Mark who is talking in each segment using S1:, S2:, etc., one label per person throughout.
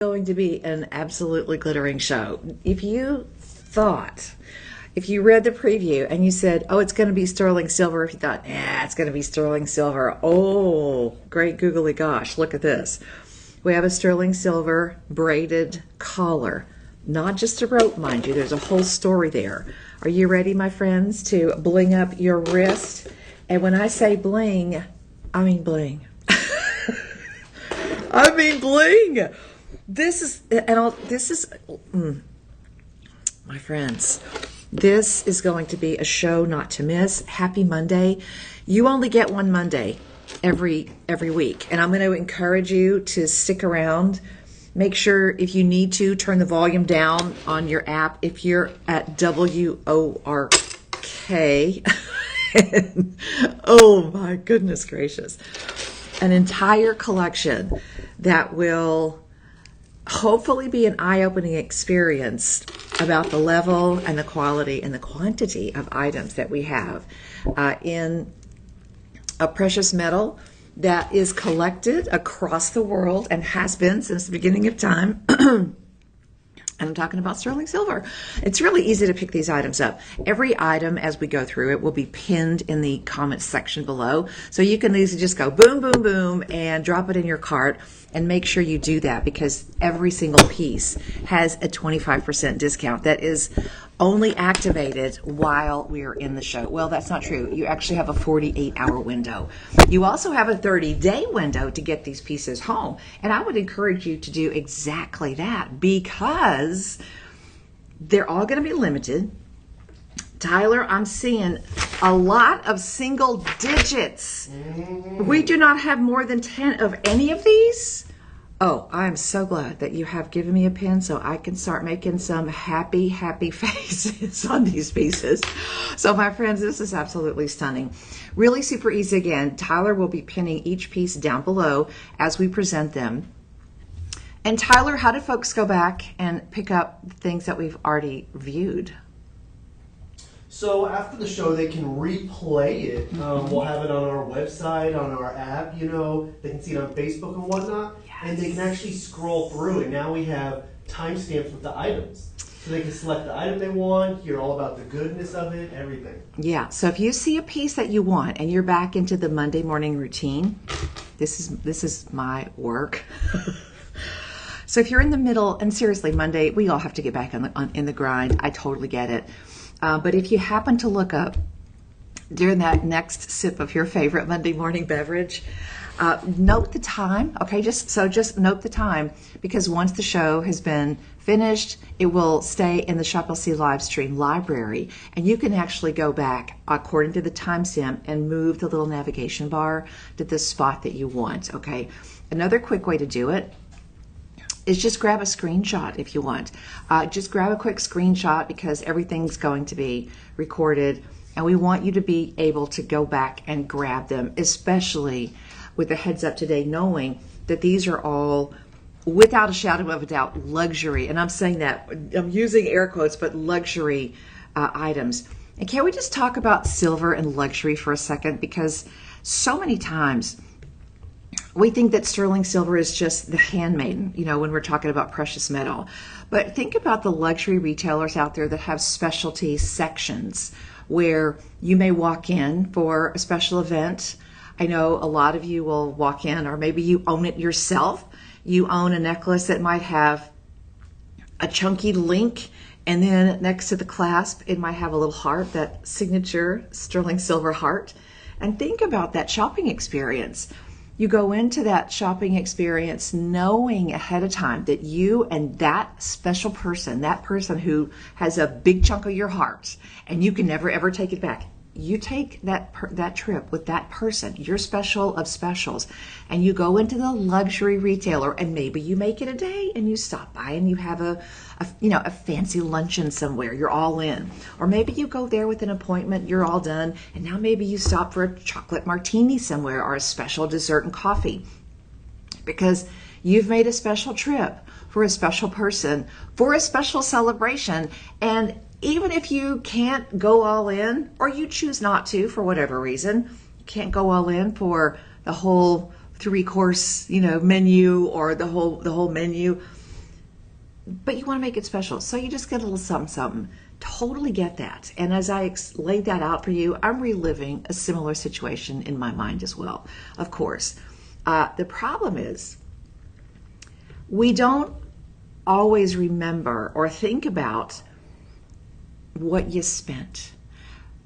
S1: Going to be an absolutely glittering show. If you read the preview and you said, oh, it's going to be sterling silver, if you thought, yeah, it's going to be sterling silver, oh, great googly gosh, look at this. We have a sterling silver braided collar, not just a rope, mind you, there's a whole story there. Are you ready, my friends, to bling up your wrist? And when I say bling, I mean bling. I mean bling. My friends, this is going to be a show not to miss. Happy Monday. You only get one Monday every week, and I'm going to encourage you to stick around. Make sure, if you need to, turn the volume down on your app if you're at WORK. And, oh my goodness gracious. An entire collection that will hopefully be an eye-opening experience about the level and the quality and the quantity of items that we have in a precious metal that is collected across the world and has been since the beginning of time. And I'm talking about sterling silver. It's really easy to pick these items up. Every item as we go through it will be pinned in the comments section below. So you can easily just go boom, boom, boom, and drop it in your cart. And make sure you do that, because every single piece has a 25% discount that is only activated while we're in the show. Well, that's not true. You actually have a 48-hour window. You also have a 30-day window to get these pieces home. And I would encourage you to do exactly that, because they're all going to be limited. Tyler, I'm seeing a lot of single digits. We do not have more than 10 of any of these. Oh, I'm so glad that you have given me a pen so I can start making some happy faces on these pieces. So my friends, this is absolutely stunning. Really super easy. Again, Tyler will be pinning each piece down below as we present them. And Tyler, how do folks go back and pick up things that we've already viewed?
S2: So after the show, they can replay it. We'll have it on our website, on our app. You know, they can see it on Facebook and whatnot. Yes. And they can actually scroll through it. Now we have timestamps with the items. So they can select the item they want, hear all about the goodness of it, everything.
S1: Yeah, so if you see a piece that you want and you're back into the Monday morning routine, this is my work. So if you're in the middle, and seriously, Monday, we all have to get back in the grind. I totally get it. But if you happen to look up during that next sip of your favorite Monday morning beverage, note the time, okay? Just note the time, because once the show has been finished, it will stay in the Shop LC live stream library, and you can actually go back according to the timestamp and move the little navigation bar to the spot that you want, okay? Another quick way to do it is just grab a screenshot if you want. Just grab a quick screenshot, because everything's going to be recorded, and we want you to be able to go back and grab them, especially with the heads up today, knowing that these are all, without a shadow of a doubt, luxury. And I'm saying that, I'm using air quotes, but luxury items. And can we just talk about silver and luxury for a second? Because so many times we think that sterling silver is just the handmaiden, you know, when we're talking about precious metal. But think about the luxury retailers out there that have specialty sections where you may walk in for a special event. I know a lot of you will walk in, or maybe you own it yourself. You own a necklace that might have a chunky link, and then next to the clasp, it might have a little heart, that signature sterling silver heart. And think about that shopping experience. You go into that shopping experience knowing ahead of time that you and that special person, that person who has a big chunk of your heart, and you can never ever take it back. You take that trip with that person, your special of specials, and you go into the luxury retailer, and maybe you make it a day and you stop by and you have a fancy luncheon somewhere. You're all in. Or maybe you go there with an appointment, you're all done, and now maybe you stop for a chocolate martini somewhere, or a special dessert and coffee, because you've made a special trip for a special person, for a special celebration. And even if you can't go all in, or you choose not to for whatever reason, you can't go all in for the whole 3-course, menu, or the whole menu, but you want to make it special. So you just get a little something, something. Totally get that. And as I laid that out for you, I'm reliving a similar situation in my mind as well, of course. The problem is we don't always remember or think about what you spent,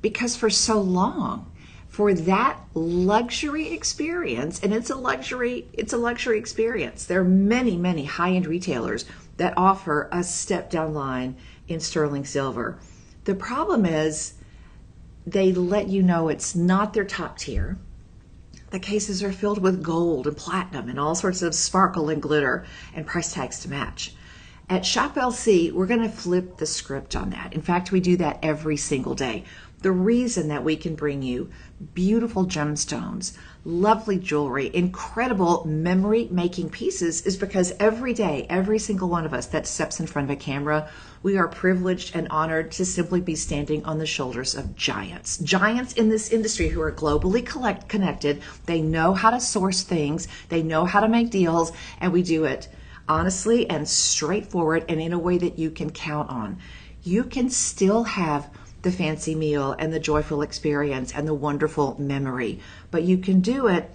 S1: because for so long, for that luxury experience, and it's a luxury experience. There are many, many high-end retailers that offer a step down line in sterling silver. The problem is they let you know it's not their top tier. The cases are filled with gold and platinum and all sorts of sparkle and glitter and price tags to match. At Shop LC, we're going to flip the script on that. In fact, we do that every single day. The reason that we can bring you beautiful gemstones, lovely jewelry, incredible memory-making pieces is because every day, every single one of us that steps in front of a camera, we are privileged and honored to simply be standing on the shoulders of giants. Giants in this industry who are globally connected. They know how to source things. They know how to make deals, and we do it honestly and straightforward and in a way that you can count on. You can still have the fancy meal and the joyful experience and the wonderful memory, but you can do it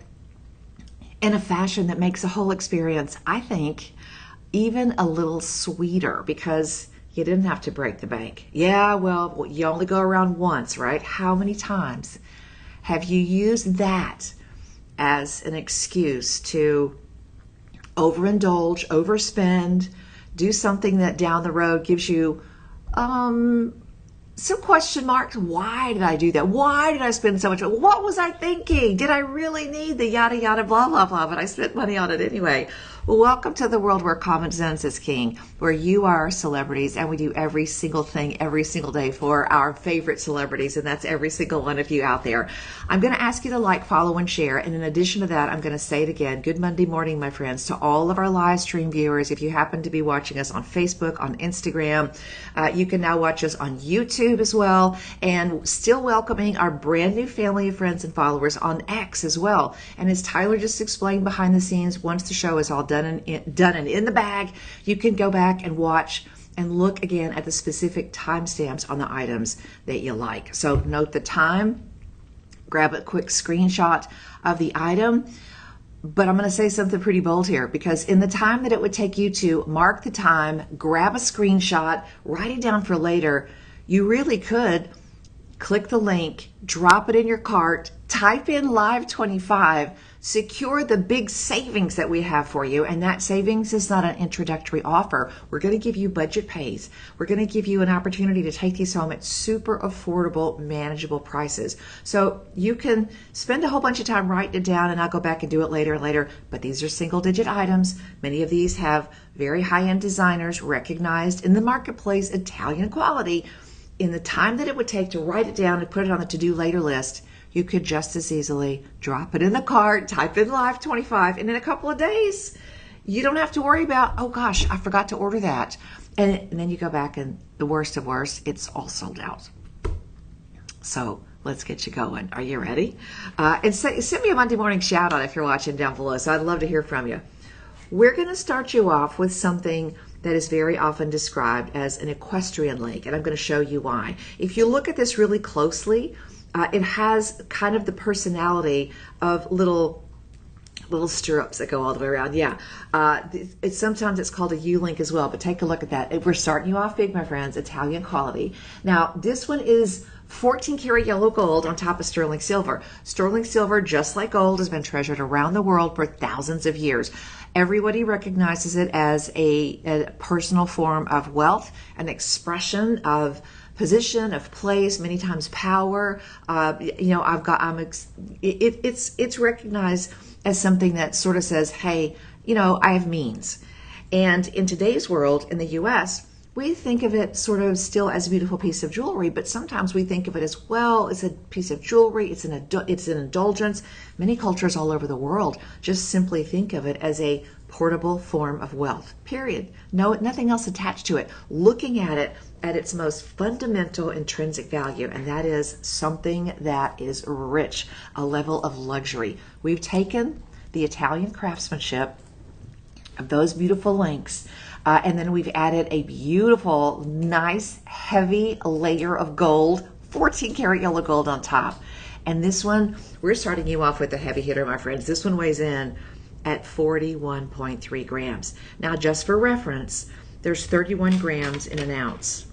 S1: in a fashion that makes the whole experience, I think, even a little sweeter, because you didn't have to break the bank. Yeah, well, you only go around once, right? How many times have you used that as an excuse to overindulge, overspend, do something that down the road gives you some question marks? Why did I do that? Why did I spend so much money? What was I thinking? Did I really need the yada yada blah blah blah? But I spent money on it anyway. Well, welcome to the world where common sense is king, where you are celebrities and we do every single thing every single day for our favorite celebrities, and that's every single one of you out there. I'm going to ask you to like, follow, and share. And in addition to that, I'm going to say it again. Good Monday morning, my friends, to all of our live stream viewers. If you happen to be watching us on Facebook, on Instagram, you can now watch us on YouTube as well, and still welcoming our brand new family of friends and followers on X as well. And as Tyler just explained behind the scenes, once the show is all done and in the bag, you can go back and watch and look again at the specific timestamps on the items that you like. So note the time, grab a quick screenshot of the item. But I'm going to say something pretty bold here, because in the time that it would take you to mark the time, grab a screenshot, write it down for later, you really could click the link, drop it in your cart, type in Live 25, secure the big savings that we have for you. And that savings is not an introductory offer. We're going to give you budget pays. We're going to give you an opportunity to take these home at super affordable, manageable prices. So you can spend a whole bunch of time writing it down, and I'll go back and do it later and later. But these are single digit items. Many of these have very high-end designers recognized in the marketplace, Italian quality. In the time that it would take to write it down and put it on the to-do later list, you could just as easily drop it in the cart, type in Live 25, and in a couple of days, you don't have to worry about, oh gosh, I forgot to order that. And then you go back, and the worst of worst, it's all sold out. So let's get you going. Are you ready? And send me a Monday morning shout out if you're watching down below. So I'd love to hear from you. We're going to start you off with something that is very often described as an equestrian link, and I'm going to show you why. If you look at this really closely, it has kind of the personality of little stirrups that go all the way around. Yeah, sometimes it's called a U-link as well, but take a look at that. We're starting you off big, my friends, Italian quality. Now, this one is 14 karat yellow gold on top of sterling silver. Sterling silver, just like gold, has been treasured around the world for thousands of years. Everybody recognizes it as a personal form of wealth, an expression of position, of place, many times power. It's recognized as something that sort of says, hey, I have means. And in today's world, in the U.S., we think of it sort of still as a beautiful piece of jewelry, but sometimes we think of it as, well, it's a piece of jewelry, it's an indulgence. Many cultures all over the world just simply think of it as a portable form of wealth, period. No, nothing else attached to it. Looking at it at its most fundamental intrinsic value, and that is something that is rich, a level of luxury. We've taken the Italian craftsmanship of those beautiful links, And then we've added a beautiful, nice, heavy layer of gold, 14 karat yellow gold on top. And this one, we're starting you off with a heavy hitter, my friends. This one weighs in at 41.3 grams. Now, just for reference, there's 31 grams in an ounce.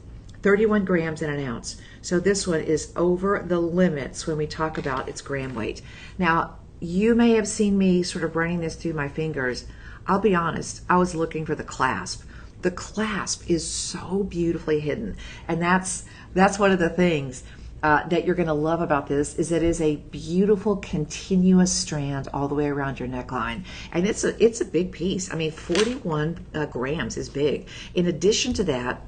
S1: 31 grams in an ounce. So this one is over the limits when we talk about its gram weight. Now, you may have seen me sort of running this through my fingers. I'll be honest, I was looking for the clasp. The clasp is so beautifully hidden. And that's one of the things that you're going to love about this, is that it is a beautiful continuous strand all the way around your neckline. And it's a big piece. I mean, 41 grams is big. In addition to that,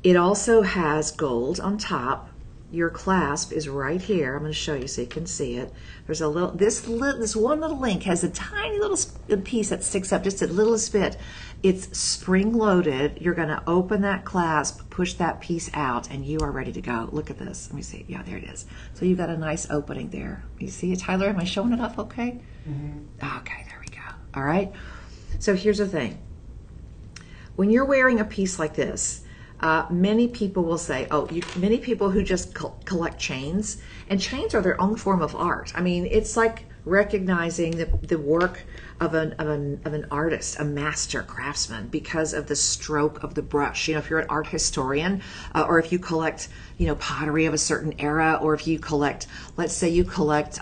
S1: it also has gold on top. Your clasp is right here. I'm going to show you so you can see it. There's a little, this one little link has a tiny little piece that sticks up, just a little bit. It's spring loaded. You're going to open that clasp, push that piece out, and you are ready to go. Look at this. Let me see. Yeah, there it is. So you've got a nice opening there. You see it, Tyler? Am I showing it up okay? Mm-hmm. Okay, there we go. All right. So here's the thing. When you're wearing a piece like this, many people will say, many people who just collect chains, and chains are their own form of art. I mean, it's like recognizing the work of an artist, a master craftsman, because of the stroke of the brush. You know, if you're an art historian, or if you collect, pottery of a certain era, or if you collect, let's say you collect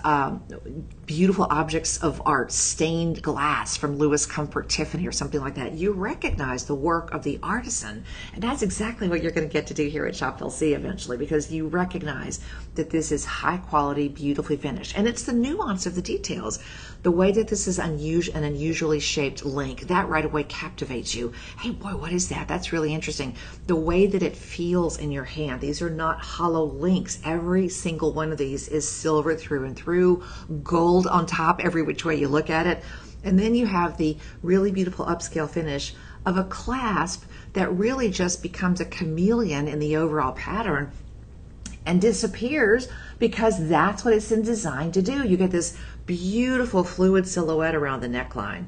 S1: beautiful objects of art, stained glass from Louis Comfort Tiffany or something like that, you recognize the work of the artisan. And that's exactly what you're going to get to do here at Shop LC eventually, because you recognize that this is high quality, beautifully finished. And it's the nuance of the details. The way that this is an unusually shaped link, that right away captivates you. Hey, boy, what is that? That's really interesting. The way that it feels in your hand. These are not hollow links. Every single one of these is silver through and through, gold on top, every which way you look at it. And then you have the really beautiful upscale finish of a clasp that really just becomes a chameleon in the overall pattern and disappears, because that's what it's designed to do. You get this beautiful fluid silhouette around the neckline.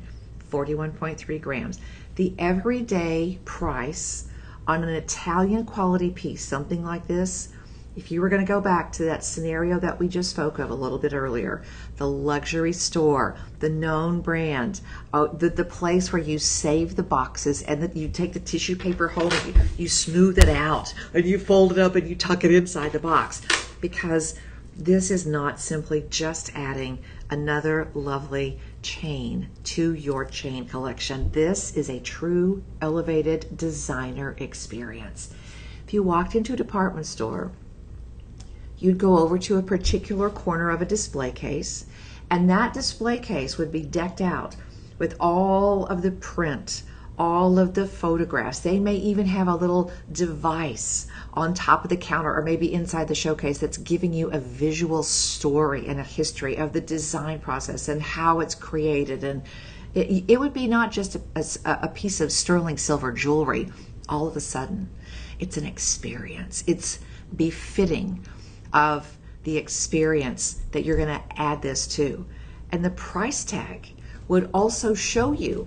S1: 41.3 grams. The everyday price on an Italian quality piece, something like this, if you were going to go back to that scenario that we just spoke of a little bit earlier, the luxury store, the known brand, the place where you save the boxes and that you take the tissue paper home and you smooth it out and you fold it up and you tuck it inside the box, because this is not simply just adding another lovely chain to your chain collection. This is a true elevated designer experience. If you walked into a department store, you'd go over to a particular corner of a display case, and that display case would be decked out with all of the print, all of the photographs. They may even have a little device on top of the counter or maybe inside the showcase that's giving you a visual story and a history of the design process and how it's created. And it would be not just a piece of sterling silver jewelry. All of a sudden, it's an experience. It's befitting of the experience that you're going to add this to. And the price tag would also show you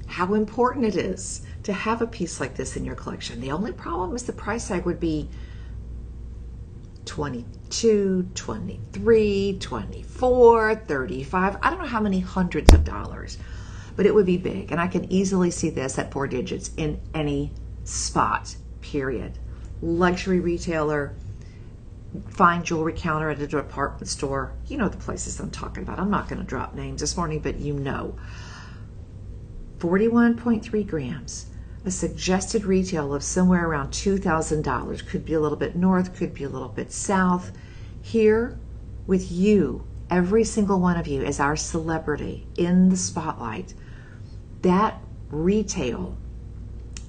S1: how important it is to have a piece like this in your collection. The only problem is the price tag would be $22, $23, $24, $35. I don't know how many hundreds of dollars, but it would be big. And I can easily see this at 4 digits in any spot, period. Luxury retailer, fine jewelry counter at a department store. You know the places I'm talking about. I'm not going to drop names this morning, but you know. 41.3 grams, a suggested retail of somewhere around $2,000. Could be a little bit north, could be a little bit south. Here with you, every single one of you as our celebrity in the spotlight, that retail,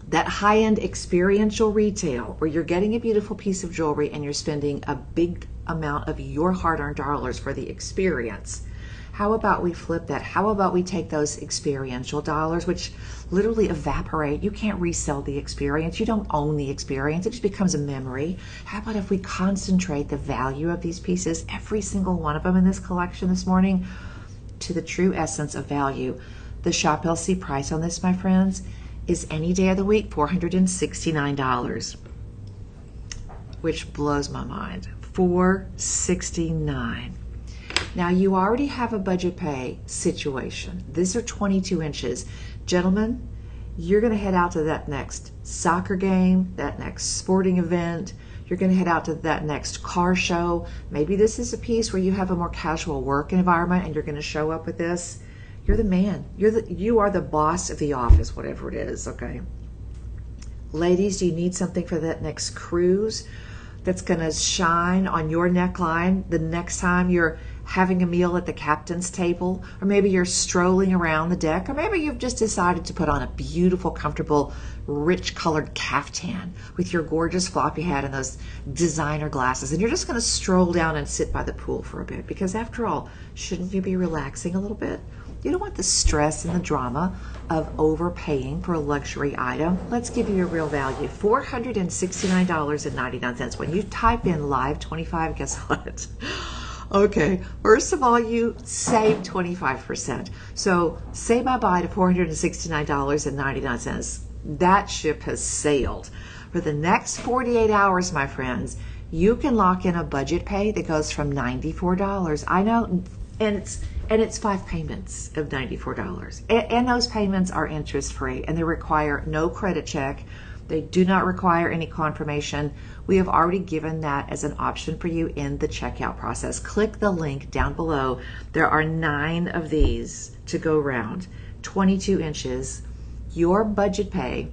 S1: that high-end experiential retail where you're getting a beautiful piece of jewelry and you're spending a big amount of your hard-earned dollars for the experience. How about we flip that? How about we take those experiential dollars, which literally evaporate? You can't resell the experience. You don't own the experience. It just becomes a memory. How about if we concentrate the value of these pieces, every single one of them in this collection this morning, to the true essence of value? The Shop LC price on this, my friends, is any day of the week, $469, which blows my mind. $469. Now you already have a budget pay situation. These are 22 inches. Gentlemen, you're gonna head out to that next soccer game, that next sporting event. You're gonna head out to that next car show. Maybe this is a piece where you have a more casual work environment and you're gonna show up with this. You're the man. You are the boss of the office, whatever it is, okay? Ladies, do you need something for that next cruise that's gonna shine on your neckline the next time you're having a meal at the captain's table? Or maybe you're strolling around the deck, or maybe you've just decided to put on a beautiful, comfortable, rich colored caftan with your gorgeous floppy hat and those designer glasses, and you're just gonna stroll down and sit by the pool for a bit, because after all, shouldn't you be relaxing a little bit? You don't want the stress and the drama of overpaying for a luxury item. Let's give you a real value, $469.99. When you type in live 25, guess what? Okay, first of all, you save 25%. So say bye-bye to $469.99. That ship has sailed. For the next 48 hours, my friends, you can lock in a budget pay that goes from $94. I know, and it's 5 payments of $94. And those payments are interest-free, and they require no credit check. They do not require any confirmation. We have already given that as an option for you in the checkout process. Click the link down below. There are 9 of these to go around, 22 inches. Your budget pay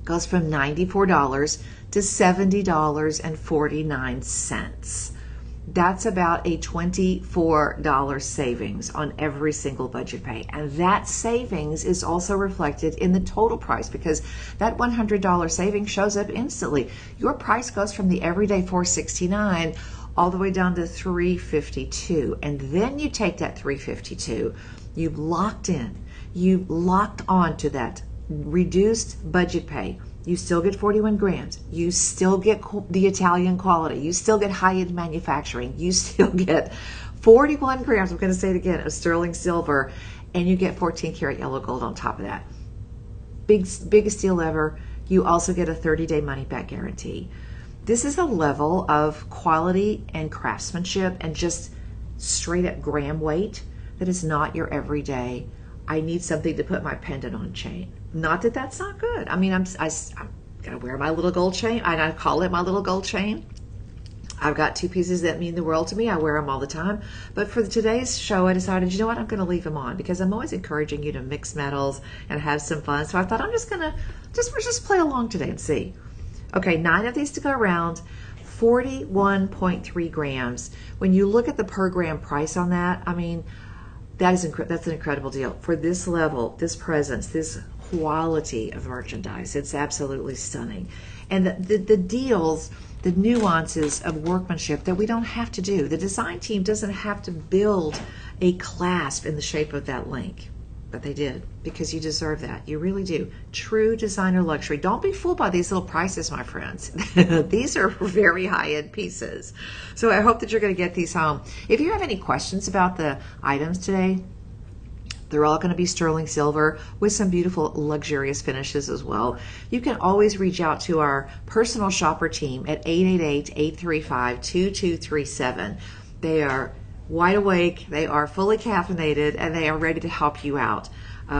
S1: goes from $94 to $70.49. That's about a $24 savings on every single budget pay. And that savings is also reflected in the total price, because that $100 saving shows up instantly. Your price goes from the everyday $469 all the way down to $352. And then you take that $352, you've locked on to that reduced budget pay. You still get 41 grams. You still get the Italian quality. You still get high-end manufacturing. You still get 41 grams, I'm going to say it again, of sterling silver, and you get 14 karat yellow gold on top of that. Biggest deal ever. You also get a 30-day money-back guarantee. This is a level of quality and craftsmanship and just straight-up gram weight that is not your everyday, I need something to put my pendant on chain. Not that that's not good. I mean, I'm gonna wear my little gold chain, and I call it my little gold chain. I've got 2 pieces that mean the world to me. I wear them all the time. But for today's show, I decided, you know what, I'm gonna leave them on, because I'm always encouraging you to mix metals and have some fun. So I thought I'm just gonna just play along today and see. Okay, 9 of these to go around, 41.3 grams. When you look at the per gram price on that, I mean, that's an incredible deal. For this level, this presence, this quality of merchandise, it's absolutely stunning. And the deals, the nuances of workmanship that we don't have to do. The design team doesn't have to build a clasp in the shape of that link, but they did, because you deserve that. You really do. True designer luxury. Don't be fooled by these little prices, my friends. These are very high-end pieces. So I hope that you're going to get these home. If you have any questions about the items today, they're all going to be sterling silver with some beautiful luxurious finishes as well. You can always reach out to our personal shopper team at 888-835-2237. They are wide awake, they are fully caffeinated, and they are ready to help you out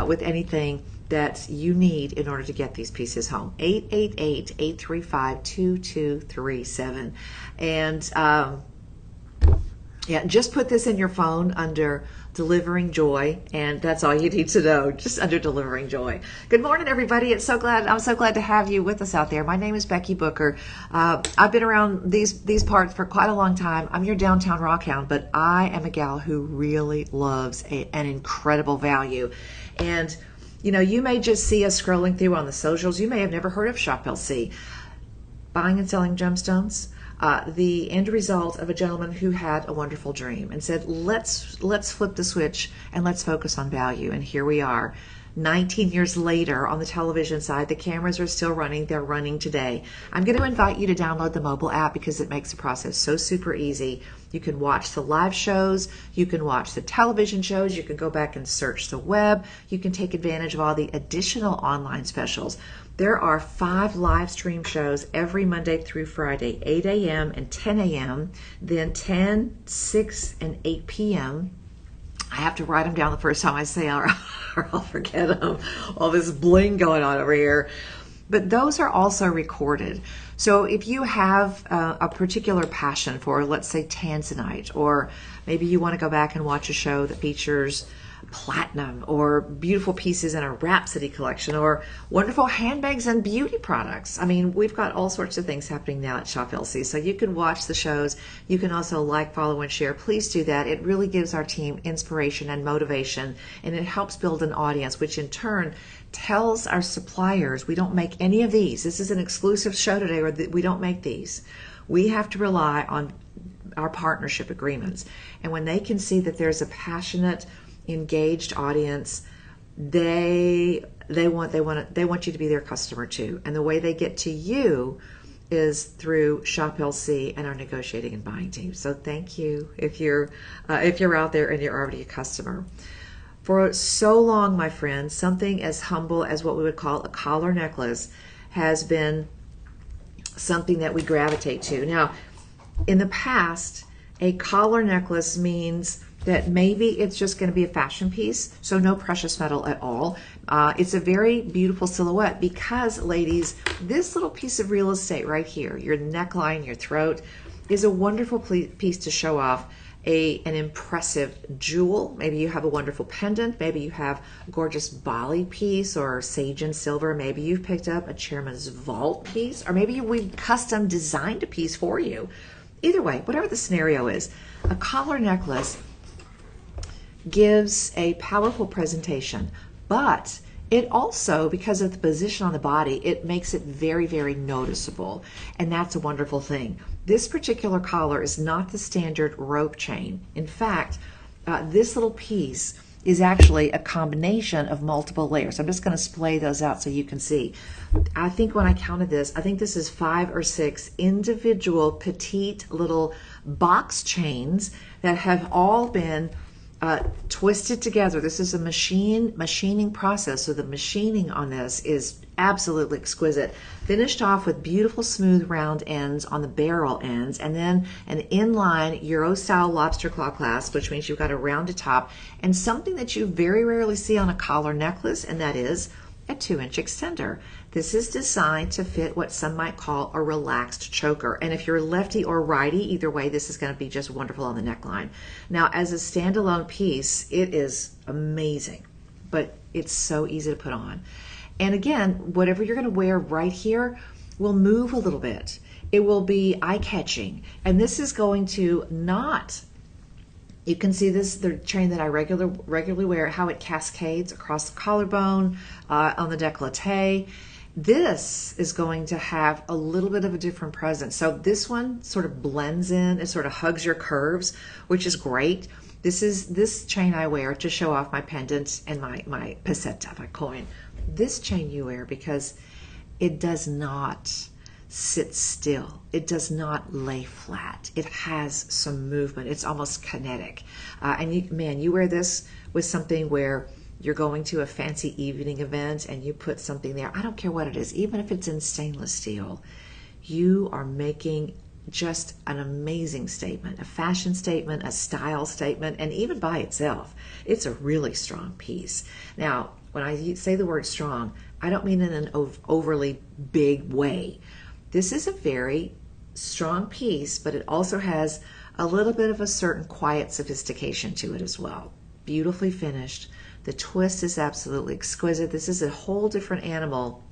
S1: with anything that you need in order to get these pieces home. 888-835-2237. And yeah, just put this in your phone under Delivering Joy, and that's all you need to know, just under Delivering Joy. Good morning, everybody. I'm so glad to have you with us out there. My name is Becky Booker. I've been around these parts for quite a long time. I'm your downtown rockhound, but I am a gal who really loves an incredible value. And you know, you may just see us scrolling through on the socials. You may have never heard of Shop LC. Buying and selling gemstones. The end result of a gentleman who had a wonderful dream and said, let's flip the switch and let's focus on value. And here we are. 19 years later on the television side, the cameras are still running. They're running today. I'm going to invite you to download the mobile app because it makes the process so super easy. You can watch the live shows. You can watch the television shows. You can go back and search the web. You can take advantage of all the additional online specials. There are 5 live stream shows every Monday through Friday, 8 a.m. and 10 a.m., then 10, 6, and 8 p.m. I have to write them down the first time I say or I'll forget them. All this bling going on over here. But those are also recorded. So if you have a particular passion for, let's say, Tanzanite, or maybe you want to go back and watch a show that features platinum or beautiful pieces in a Rhapsody collection or wonderful handbags and beauty products. I mean, we've got all sorts of things happening now at Shop LC. So you can watch the shows. You can also like, follow, and share. Please do that. It really gives our team inspiration and motivation, and it helps build an audience, which in turn tells our suppliers we don't make any of these. This is an exclusive show today, or we don't make these. We have to rely on our partnership agreements. And when they can see that there's a passionate, engaged audience, they want you to be their customer too. And the way they get to you is through Shop LC and our negotiating and buying team. So thank you if you're out there and you're already a customer. For so long, my friends, something as humble as what we would call a collar necklace has been something that we gravitate to. Now, in the past, a collar necklace means that maybe it's just going to be a fashion piece, so no precious metal at all. It's a very beautiful silhouette because, ladies, this little piece of real estate right here, your neckline, your throat, is a wonderful piece to show off an impressive jewel. Maybe you have a wonderful pendant. Maybe you have a gorgeous Bali piece or sage and silver. Maybe you've picked up a Chairman's Vault piece, or maybe we've custom designed a piece for you. Either way, whatever the scenario is, a collar necklace gives a powerful presentation, but it also, because of the position on the body, it makes it very, very noticeable, and that's a wonderful thing. This particular collar is not the standard rope chain. In fact, this little piece is actually a combination of multiple layers. I'm just going to splay those out so you can see. I think when I counted this, I think this is 5 or 6 individual petite little box chains that have all been twisted together. This is a machining process, so the machining on this is absolutely exquisite. Finished off with beautiful smooth round ends on the barrel ends, and then an inline Euro style lobster claw clasp, which means you've got a rounded top, and something that you very rarely see on a collar necklace, and that is a 2-inch extender. This is designed to fit what some might call a relaxed choker. And if you're lefty or righty, either way, this is going to be just wonderful on the neckline. Now, as a standalone piece, it is amazing, but it's so easy to put on. And again, whatever you're going to wear right here will move a little bit. It will be eye-catching. And this is going to not, you can see this, the chain that I regularly wear, how it cascades across the collarbone, on the décolleté. This is going to have a little bit of a different presence. So this one sort of blends in, it sort of hugs your curves, which is great. This chain I wear to show off my pendant and my peseta, my coin. This chain you wear because it does not sit still. It does not lay flat. It has some movement. It's almost kinetic. And you wear this with something where you're going to a fancy evening event and you put something there. I don't care what it is, even if it's in stainless steel. You are making just an amazing statement, a fashion statement, a style statement, and even by itself, it's a really strong piece. Now, when I say the word strong, I don't mean in an overly big way. This is a very strong piece, but it also has a little bit of a certain quiet sophistication to it as well. Beautifully finished. The twist is absolutely exquisite. This is a whole different animal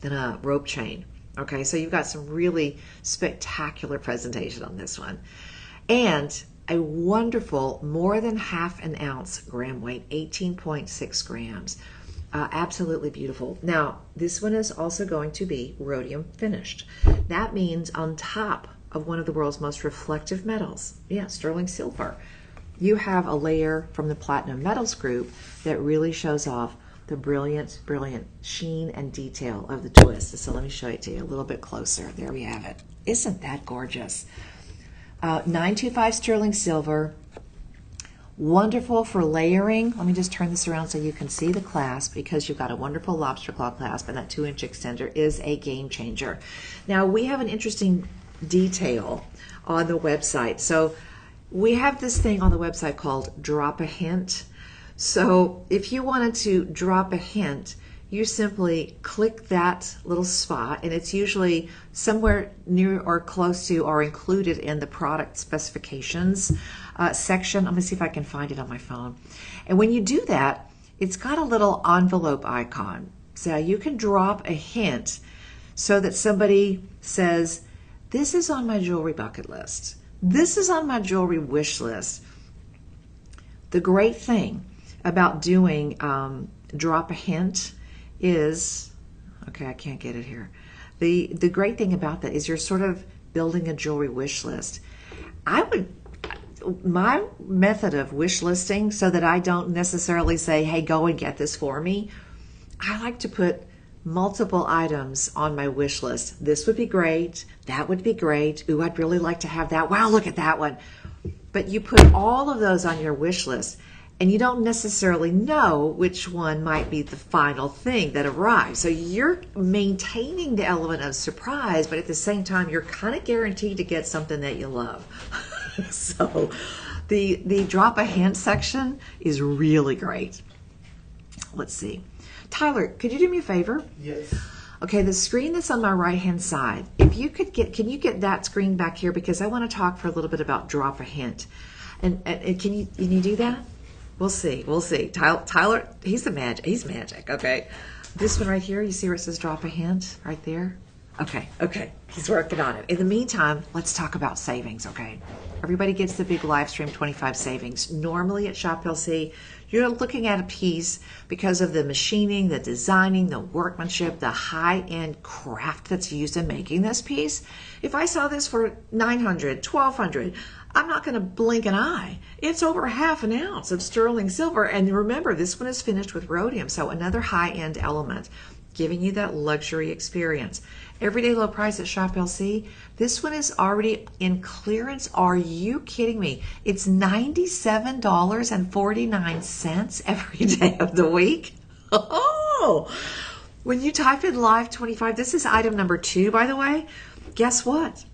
S1: than a rope chain. Okay, so you've got some really spectacular presentation on this one. And a wonderful, more than ½ an ounce gram weight, 18.6 grams. Absolutely beautiful. Now, this one is also going to be rhodium finished. That means on top of one of the world's most reflective metals, sterling silver, you have a layer from the platinum metals group that really shows off the brilliant, brilliant sheen and detail of the twist. So let me show it to you a little bit closer. There we have it. Isn't that gorgeous? 925 sterling silver. Wonderful for layering. Let me just turn this around so you can see the clasp, because you've got a wonderful lobster claw clasp, and that 2-inch extender is a game changer. Now, we have an interesting detail on the website. So we have this thing on the website called Drop a Hint. So if you wanted to drop a hint, you simply click that little spot, and it's usually somewhere near or close to or included in the product specifications section. Let me see if I can find it on my phone. And when you do that, it's got a little envelope icon. So you can drop a hint so that somebody says, this is on my jewelry bucket list. This is on my jewelry wish list. The great thing about doing drop a hint is, okay, I can't get it here. The great thing about that is you're sort of building a jewelry wish list. My method of wish listing, so that I don't necessarily say, hey, go and get this for me, I like to put multiple items on my wish list. This would be great. That would be great. Ooh, I'd really like to have that. Wow, look at that one. But you put all of those on your wish list, and you don't necessarily know which one might be the final thing that arrives. So you're maintaining the element of surprise, but at the same time, you're kind of guaranteed to get something that you love. So the drop a hint section is really great. Let's see. Tyler, could you do me a favor?
S2: Yes.
S1: Okay, the screen that's on my right-hand side, if you could can you get that screen back here? Because I want to talk for a little bit about drop a hint. And can you do that? We'll see. We'll see. Tyler, he's magic, okay? This one right here, you see where it says drop a hint right there? Okay. He's working on it. In the meantime, let's talk about savings, okay? Everybody gets the big live stream 25 savings. Normally at Shop LC, you're looking at a piece because of the machining, the designing, the workmanship, the high-end craft that's used in making this piece. If I saw this for $900, $1,200, I'm not going to blink an eye. It's over ½ an ounce of sterling silver. And remember, this one is finished with rhodium, so another high-end element, giving you that luxury experience. Everyday low price at Shop LC. This one is already in clearance. Are you kidding me? It's $97.49 every day of the week. Oh, when you type in live 25, this is item number 2, by the way. Guess what?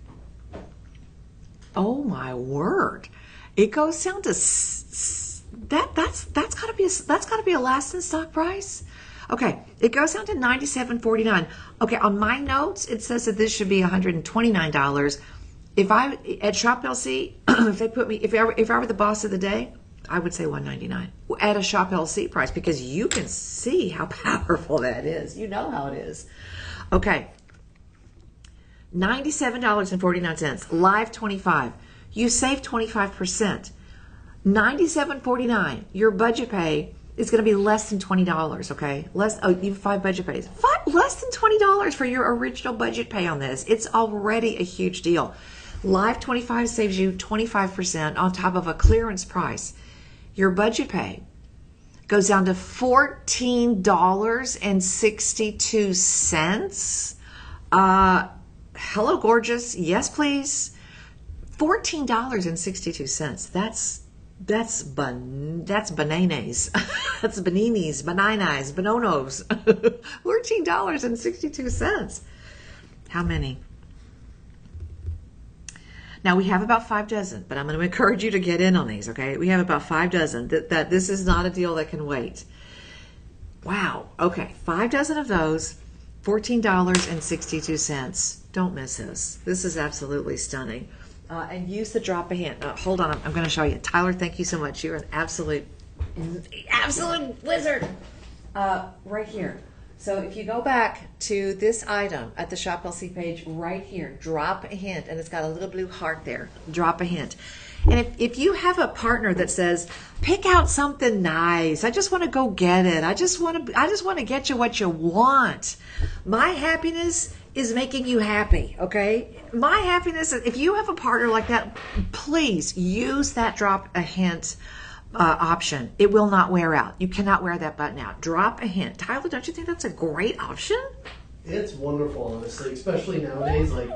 S1: Oh my word! It goes down to that's gotta be a last in stock price. Okay, it goes down to $97.49. Okay, on my notes it says that this should be $129. If I at Shop LC, if they put me, if I were the boss of the day, I would say $199 at a Shop LC price, because you can see how powerful that is. You know how it is. Okay. $97.49, live 25. You save 25%. $97.49. Your budget pay is going to be less than $20, okay? You have 5 budget pays. Less than $20 for your original budget pay on this. It's already a huge deal. Live 25 saves you 25% on top of a clearance price. Your budget pay goes down to $14.62. Hello, gorgeous. Yes, please. $14.62. That's bananas. That's bananas, bononos. $14.62. How many? Now we have about 5 dozen, but I'm going to encourage you to get in on these, okay? We have about 5 dozen. That this is not a deal that can wait. Wow. Okay, 5 dozen of those, $14.62. Don't miss this. This is absolutely stunning. And use the drop a hint. Hold on, I'm going to show you. Tyler, thank you so much. You're an absolute wizard. Right here. So if you go back to this item at the Shop LC page right here, drop a hint, and it's got a little blue heart there. Drop a hint. And if you have a partner that says, pick out something nice, I just want to go get it. I just want to get you what you want. My happiness is making you happy, okay? My happiness, if you have a partner like that, please use that drop a hint option. It will not wear out. You cannot wear that button out. Drop a hint. Tyler, don't you think that's a great option?
S2: It's wonderful, honestly, especially nowadays. Like,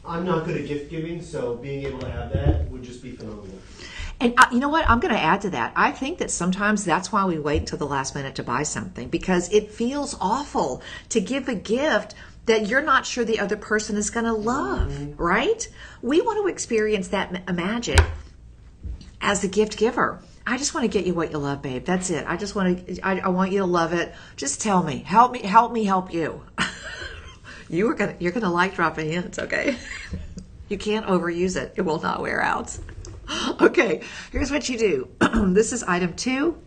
S2: I'm not good at gift giving, so being able to have that would just be phenomenal.
S1: And you know what? I'm going to add to that. I think that sometimes that's why we wait until the last minute to buy something, because it feels awful to give a gift that you're not sure the other person is going to love, right? We want to experience that magic as the gift giver. I just want to get you what you love, babe. That's it. I just want to, I want you to love it. Just tell me, help me help you. You're going to like dropping hints, okay? You can't overuse it. It will not wear out. Okay, here's what you do. This is item 2.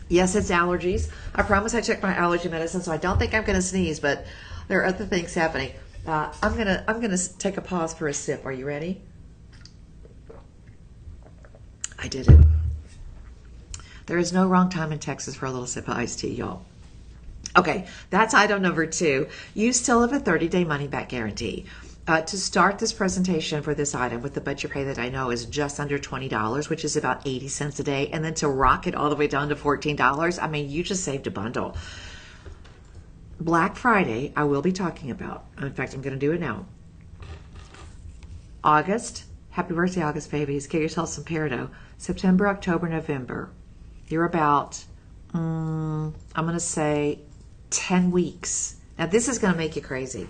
S1: Yes, it's allergies. I promise I checked my allergy medicine, so I don't think I'm going to sneeze, but there are other things happening. I'm gonna take a pause for a sip. Are you ready? I did it. There is no wrong time in Texas for a little sip of iced tea, y'all. Okay, that's item number 2. You still have a 30-day money-back guarantee. To start this presentation for this item with the budget pay that I know is just under $20, which is about 80 cents a day, and then to rock it all the way down to $14, I mean, you just saved a bundle. Black Friday, I will be talking about. In fact, I'm going to do it now. August, happy birthday, August babies. Get yourself some Peridot. September, October, November. You're about, I'm going to say 10 weeks. Now, this is going to make you crazy.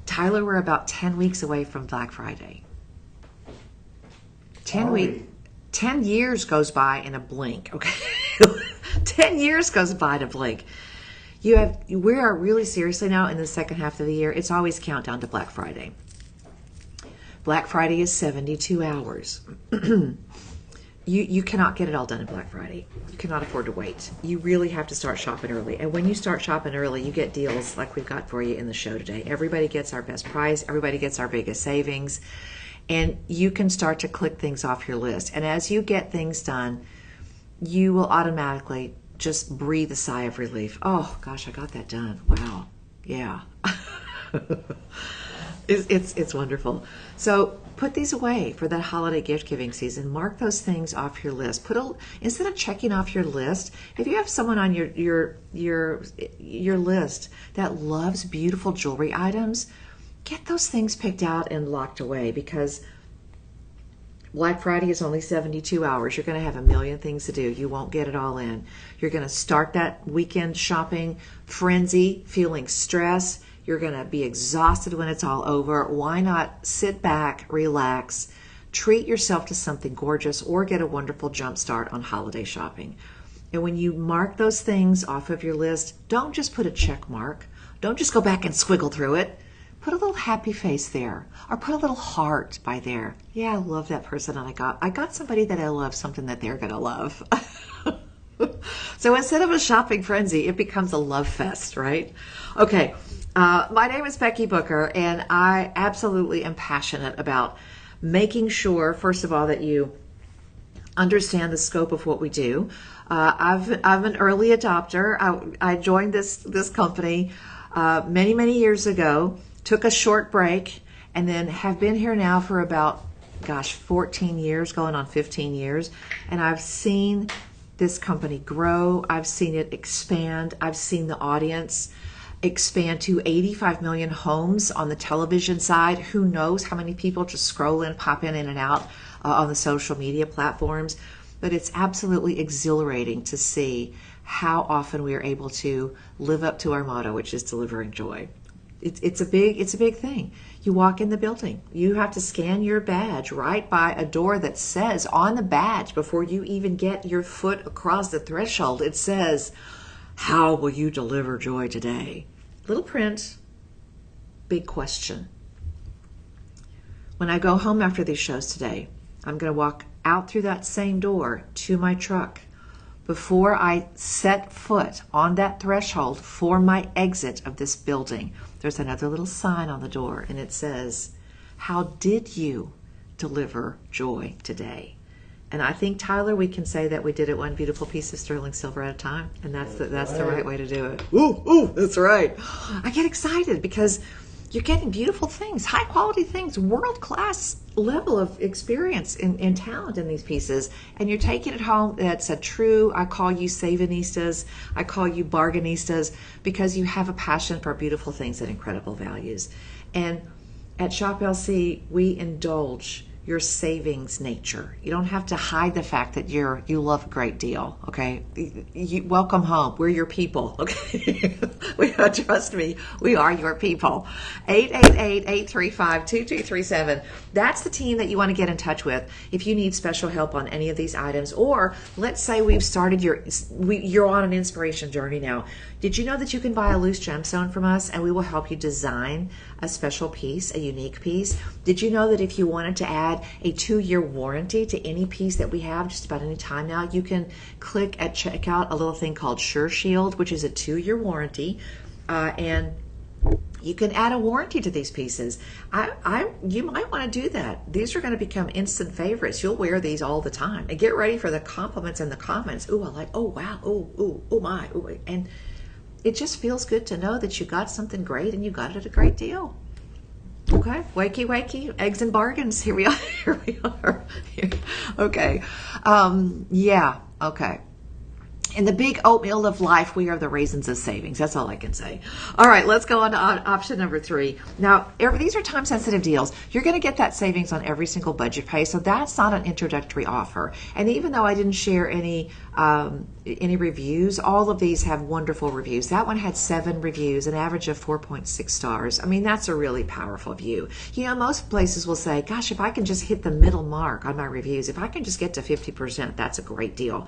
S1: Tyler, we're about 10 weeks away from Black Friday. 10 years goes by in a blink, okay? 10 years goes by in a blink. We are really seriously now in the second half of the year. It's always countdown to Black Friday. Black Friday is 72 hours. You cannot get it all done in Black Friday. You cannot afford to wait. You really have to start shopping early. And when you start shopping early, you get deals like we've got for you in the show today. Everybody gets our best price. Everybody gets our biggest savings. And you can start to click things off your list. And as you get things done, you will automatically just breathe a sigh of relief. Oh, gosh, I got that done. Wow. Yeah. It's wonderful. So put these away for that holiday gift giving season. Mark those things off your list. Instead of checking off your list, if you have someone on your list that loves beautiful jewelry items, get those things picked out and locked away, because Black Friday is only 72 hours. You're going to have a million things to do. You won't get it all in. You're going to start that weekend shopping frenzy, feeling stress. You're going to be exhausted when it's all over. Why not sit back, relax, treat yourself to something gorgeous, or get a wonderful jump start on holiday shopping? And when you mark those things off of your list, don't just put a check mark. Don't just go back and squiggle through it. Put a little happy face there, or put a little heart by there. Yeah, I love that person, and I got somebody that I love, something that they're going to love. So instead of a shopping frenzy, it becomes a love fest, right? Okay. My name is Becky Booker, and I absolutely am passionate about making sure, first of all, that you understand the scope of what we do. I'm an early adopter. I joined this company many years ago, took a short break, and then have been here now for about, 14 years, going on 15 years, and I've seen this company grow. I've seen it expand. I've seen the audience expand to 85 million homes on the television side. Who knows how many people just scroll in, pop in and out on the social media platforms. But it's absolutely exhilarating to see how often we are able to live up to our motto, which is delivering joy. It's a big thing. You walk in the building, you have to scan your badge right by a door that says on the badge, before you even get your foot across the threshold, it says, "How will you deliver joy today?" Little print, big question. When I go home after these shows today, I'm going to walk out through that same door to my truck. Before I set foot on that threshold for my exit of this building, there's another little sign on the door, and it says, "How did you deliver joy today?" And I think, Tyler, we can say that we did it one beautiful piece of sterling silver at a time, and that's the right way to do it. Ooh, that's right. I get excited because you're getting beautiful things, high quality things, world-class level of experience and talent in these pieces. And you're taking it home. That's a true, I call you savinistas, I call you bargainistas, because you have a passion for beautiful things at incredible values. And at Shop LC, we indulge your savings nature. You don't have to hide the fact that you love a great deal, okay? Welcome home. We're your people, okay? Trust me, we are your people. 888-835-2237. That's the team that you want to get in touch with if you need special help on any of these items. Or let's say we've started you're on an inspiration journey now. Did you know that you can buy a loose gemstone from us and we will help you design a special piece, a unique piece? Did you know that if you wanted to add a 2-year warranty to any piece that we have just about any time now, you can click at checkout a little thing called Sure Shield, which is a 2-year warranty, and you can add a warranty to these pieces. You might want to do that. These are going to become instant favorites. You'll wear these all the time. And get ready for the compliments in the comments. Ooh, I like, oh wow, oh my, ooh, and it just feels good to know that you got something great and you got it at a great deal. Okay, wakey, wakey, eggs and bargains. Here we are. Here we are. Okay, yeah. Okay. In the big oatmeal of life, we are the raisins of savings. That's all I can say. All right, let's go on to option number 3. Now, these are time-sensitive deals. You're going to get that savings on every single budget pay, so that's not an introductory offer. And even though I didn't share any reviews, all of these have wonderful reviews. That one had 7 reviews, an average of 4.6 stars. I mean, that's a really powerful view. You know, most places will say, gosh, if I can just hit the middle mark on my reviews, if I can just get to 50%, that's a great deal.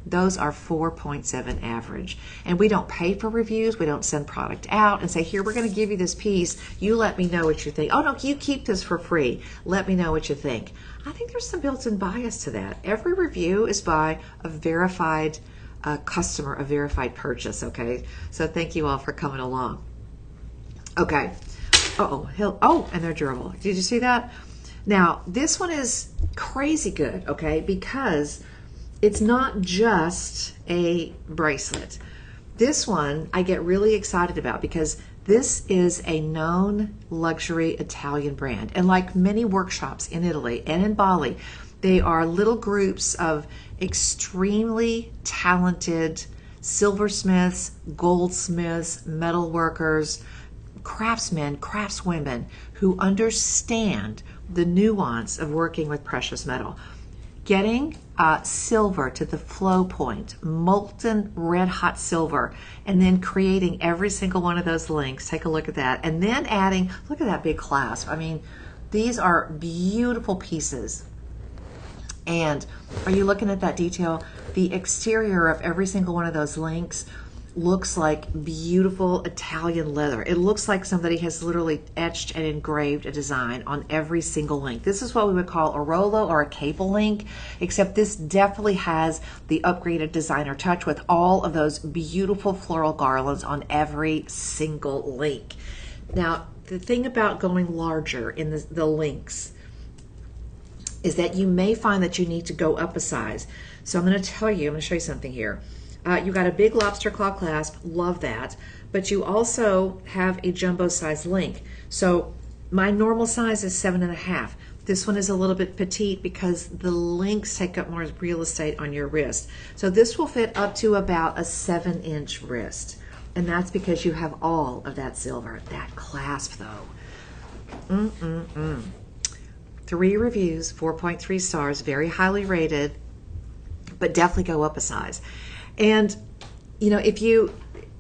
S1: Those are 4.7 average. And we don't pay for reviews. We don't send product out and say, here, we're going to give you this piece. You let me know what you think. Oh, no, you keep this for free. Let me know what you think. I think there's some built-in bias to that. Every review is by a verified customer, a verified purchase, okay? So thank you all for coming along. Okay. Oh, and they're durable. Did you see that? Now, this one is crazy good, okay, because it's not just a bracelet. This one I get really excited about because this is a known luxury Italian brand. And like many workshops in Italy and in Bali, they are little groups of extremely talented silversmiths, goldsmiths, metalworkers, craftsmen, craftswomen who understand the nuance of working with precious metal. Getting silver to the flow point, molten red hot silver, and then creating every single one of those links. Take a look at that. And then adding, look at that big clasp. I mean, these are beautiful pieces. And are you looking at that detail? The exterior of every single one of those links looks like beautiful Italian leather. It looks like somebody has literally etched and engraved a design on every single link. This is what we would call a Rolo or a cable link, except this definitely has the upgraded designer touch with all of those beautiful floral garlands on every single link. Now, the thing about going larger in the links is that you may find that you need to go up a size. So I'm going to tell you, I'm going to show you something here. You got a big lobster claw clasp, love that, but you also have a jumbo size link. So my normal size is 7.5. This one is a little bit petite because the links take up more real estate on your wrist. So this will fit up to about a 7-inch wrist. And that's because you have all of that silver. That clasp though. 3 reviews, 4.3 stars, very highly rated, but definitely go up a size. And, you know,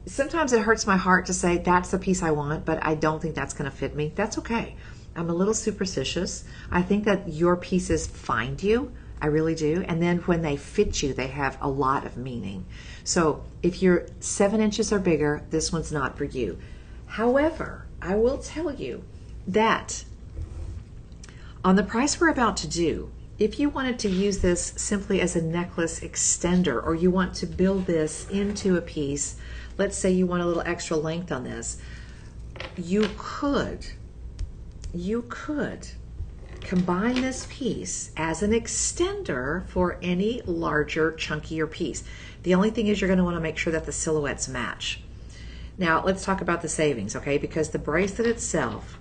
S1: sometimes it hurts my heart to say that's the piece I want, but I don't think that's going to fit me. That's okay. I'm a little superstitious. I think that your pieces find you. I really do. And then when they fit you, they have a lot of meaning. So if you're 7 inches or bigger, this one's not for you. However, I will tell you that on the price we're about to do, if you wanted to use this simply as a necklace extender, or you want to build this into a piece, let's say you want a little extra length on this, you could combine this piece as an extender for any larger, chunkier piece. The only thing is you're going to want to make sure that the silhouettes match. Now, let's talk about the savings, okay? Because the bracelet itself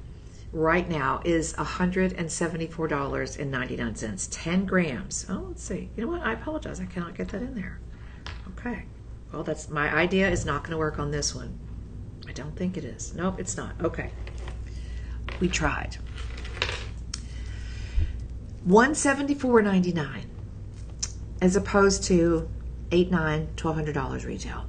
S1: right now is $174.99. 10 grams. Oh, let's see. You know what? I apologize. I cannot get that in there. Okay. Well, that's my idea is not going to work on this one. I don't think it is. Nope, it's not. Okay. We tried. $174.99 as opposed to $800, $900, $1,200 retail.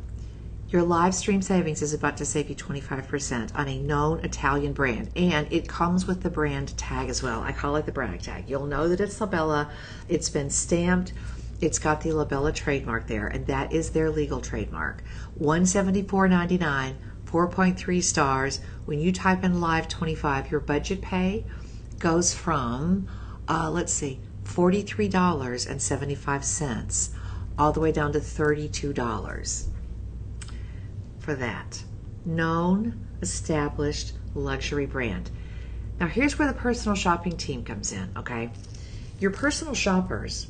S1: Your live stream savings is about to save you 25% on a known Italian brand, and it comes with the brand tag as well. I call it the brag tag. You'll know that it's Labella. It's been stamped. It's got the Labella trademark there, and that is their legal trademark. $174.99, 4.3 stars. When you type in live 25, your budget pay goes from, let's see, $43.75 all the way down to $32 for that. Known, established luxury brand. Now here's where the personal shopping team comes in, okay? Your personal shoppers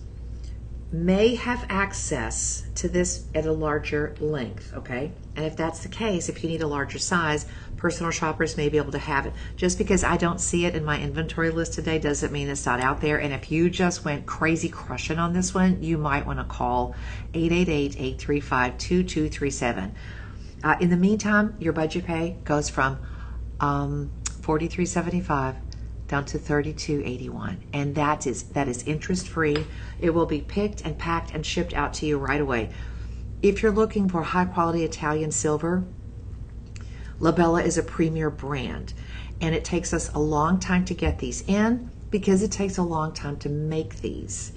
S1: may have access to this at a larger length, okay? And if that's the case, if you need a larger size, personal shoppers may be able to have it. Just because I don't see it in my inventory list today doesn't mean it's not out there. And if you just went crazy crushing on this one, you might want to call 888-835-2237. In the meantime, your budget pay goes from $43.75 down to $32.81, and that is interest free. It will be picked and packed and shipped out to you right away. If you're looking for high quality Italian silver, Labella is a premier brand, and it takes us a long time to get these in because it takes a long time to make these.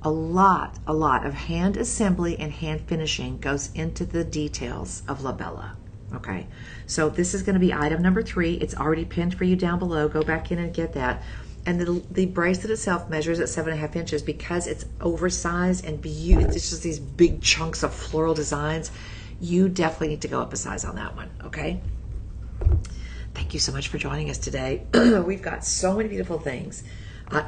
S1: A lot of hand assembly and hand finishing goes into the details of Labella. Okay, so this is going to be item number 3. It's already pinned for you down below. Go back in and get that. And the bracelet itself measures at 7.5 inches because it's oversized and beautiful. It's just these big chunks of floral designs. You definitely need to go up a size on that one, okay? Thank you so much for joining us today. We've got so many beautiful things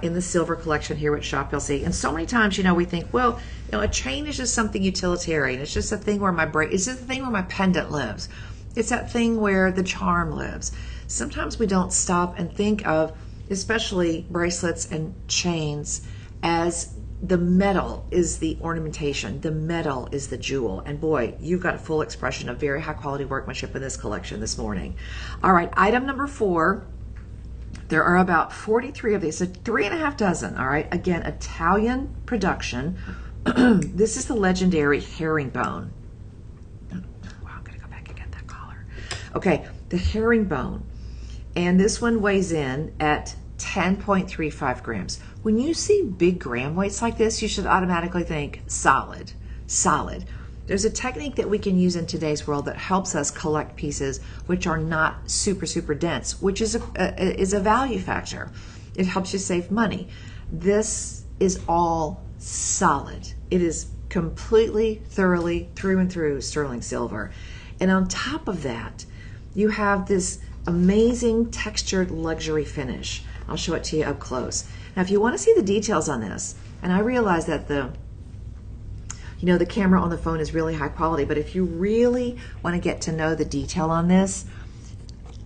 S1: in the silver collection here at Shop LC. And so many times, we think, well, a chain is just something utilitarian. It's just a thing where it's just a thing where my pendant lives. It's that thing where the charm lives. Sometimes we don't stop and think of, especially bracelets and chains, as the metal is the ornamentation. The metal is the jewel. And boy, you've got a full expression of very high quality workmanship in this collection this morning. All right, item number 4. There are about 43 of these, so 3.5 dozen, all right? Again, Italian production. This is the legendary herringbone. Wow, I'm gonna go back and get that collar. Okay, the herringbone. And this one weighs in at 10.35 grams. When you see big gram weights like this, you should automatically think solid, solid. There's a technique that we can use in today's world that helps us collect pieces which are not super, super dense, which is a value factor. It helps you save money. This is all solid. It is completely, thoroughly, through and through sterling silver. And on top of that, you have this amazing textured luxury finish. I'll show it to you up close. Now, if you want to see the details on this, and I realize that the camera on the phone is really high quality, but if you really want to get to know the detail on this,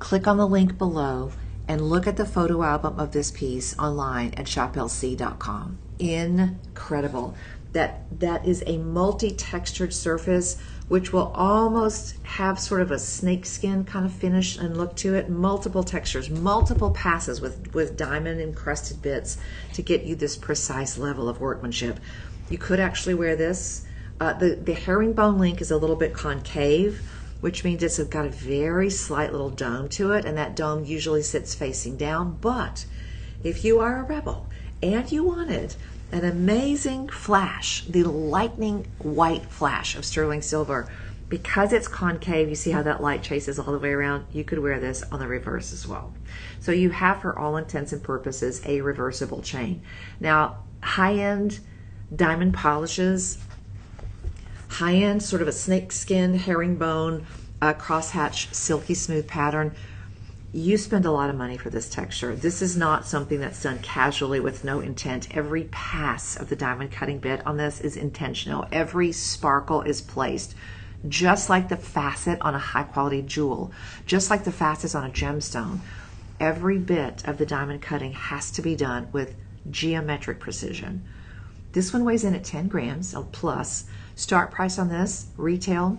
S1: click on the link below and look at the photo album of this piece online at shoplc.com. Incredible. That is a multi-textured surface which will almost have sort of a snakeskin kind of finish and look to it. Multiple textures, multiple passes with diamond encrusted bits to get you this precise level of workmanship. You could actually wear this. The herringbone link is a little bit concave, which means it's got a very slight little dome to it, and that dome usually sits facing down. But if you are a rebel and you wanted an amazing flash, the lightning white flash of sterling silver, because it's concave, you see how that light chases all the way around, you could wear this on the reverse as well. So you have, for all intents and purposes, a reversible chain. Now, high-end diamond polishes, high-end sort of a snakeskin, herringbone, crosshatch, silky smooth pattern, you spend a lot of money for this texture. This is not something that's done casually with no intent. Every pass of the diamond cutting bit on this is intentional. Every sparkle is placed just like the facet on a high quality jewel, just like the facets on a gemstone. Every bit of the diamond cutting has to be done with geometric precision. This one weighs in at 10 grams plus. Start price on this, retail,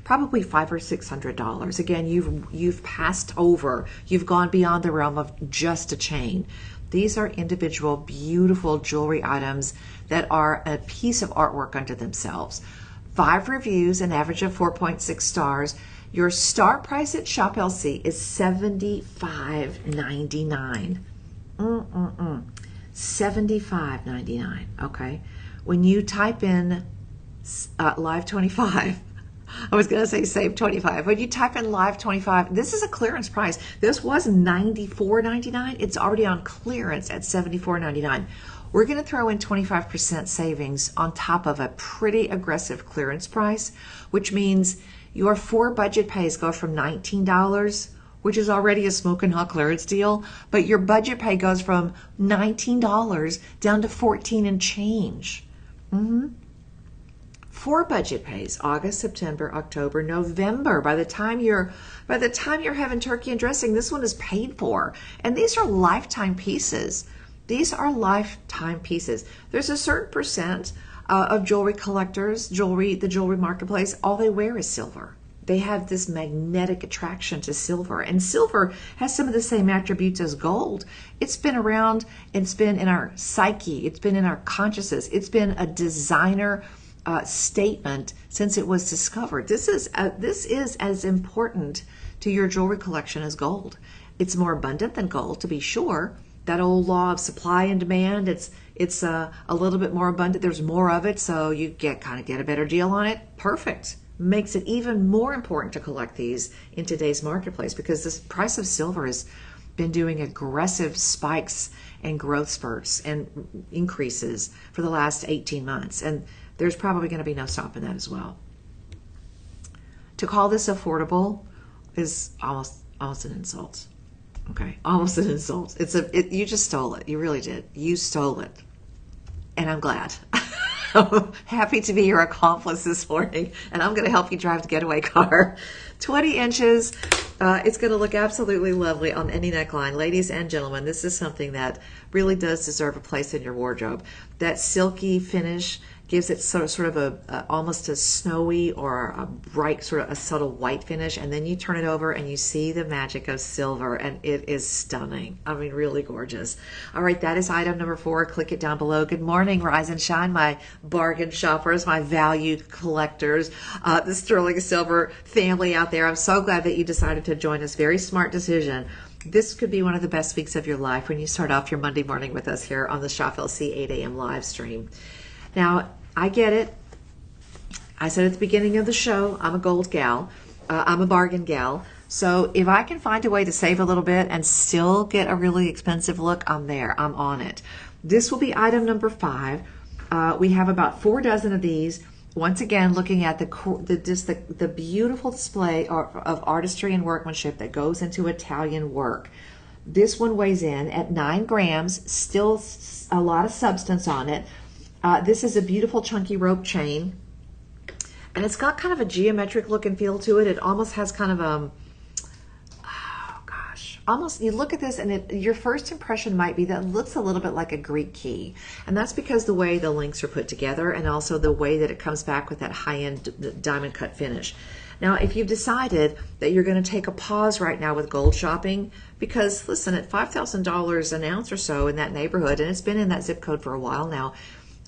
S1: probably $500 or $600. Again, you've passed over, you've gone beyond the realm of just a chain. These are individual, beautiful jewelry items that are a piece of artwork unto themselves. 5 reviews, an average of 4.6 stars. Your start price at Shop LC is $75.99. $75.99. Okay. When you type in Live 25, I was going to say save 25. When you type in Live 25, this is a clearance price. This was $94.99. It's already on clearance at $74.99. We're going to throw in 25% savings on top of a pretty aggressive clearance price, which means your 4 budget pays go from $19, which is already a smoking hot clearance deal, but your budget pay goes from $19 down to $14 and change. 4 budget pays: August, September, October, November. By the time you're having turkey and dressing, this one is paid for. And these are lifetime pieces. These are lifetime pieces. There's a certain percent of jewelry collectors, the jewelry marketplace, all they wear is silver. They have this magnetic attraction to silver, and silver has some of the same attributes as gold. It's been around, it's been in our psyche, it's been in our consciousness, it's been a designer statement since it was discovered. This is as important to your jewelry collection as gold. It's more abundant than gold, to be sure. That old law of supply and demand, it's a little bit more abundant. There's more of it, so you get a better deal on it. Perfect. Makes it even more important to collect these in today's marketplace, because the price of silver has been doing aggressive spikes and growth spurts and increases for the last 18 months. And there's probably going to be no stopping that as well. To call this affordable is almost an insult. Okay, almost an insult. You just stole it. You really did. You stole it. And I'm glad. I'm happy to be your accomplice this morning, and I'm going to help you drive the getaway car. 20 inches. It's going to look absolutely lovely on any neckline. Ladies and gentlemen, this is something that really does deserve a place in your wardrobe. That silky finish gives it sort of almost a snowy or a bright, sort of a subtle white finish, and then you turn it over and you see the magic of silver, and it is stunning. I mean, really gorgeous. All right, that is item number 4. Click it down below. Good morning, rise and shine, my bargain shoppers, my value collectors, the sterling silver family out there. I'm so glad that you decided to join us. Very smart decision. This could be one of the best weeks of your life when you start off your Monday morning with us here on the Shop LC 8 a.m. live stream. Now, I get it. I said at the beginning of the show, I'm a gold gal. I'm a bargain gal. So if I can find a way to save a little bit and still get a really expensive look, I'm there. I'm on it. This will be item number 5. We have about 4 dozen of these. Once again, looking at the beautiful display of artistry and workmanship that goes into Italian work. This one weighs in at 9 grams, still a lot of substance on it. This is a beautiful chunky rope chain, and it's got kind of a geometric look and feel to it. It almost has kind of almost, you look at this and your first impression might be that it looks a little bit like a Greek key. And that's because the way the links are put together, and also the way that it comes back with that high-end diamond cut finish. Now, if you've decided that you're going to take a pause right now with gold shopping, because listen, at $5,000 an ounce or so in that neighborhood, and it's been in that zip code for a while now,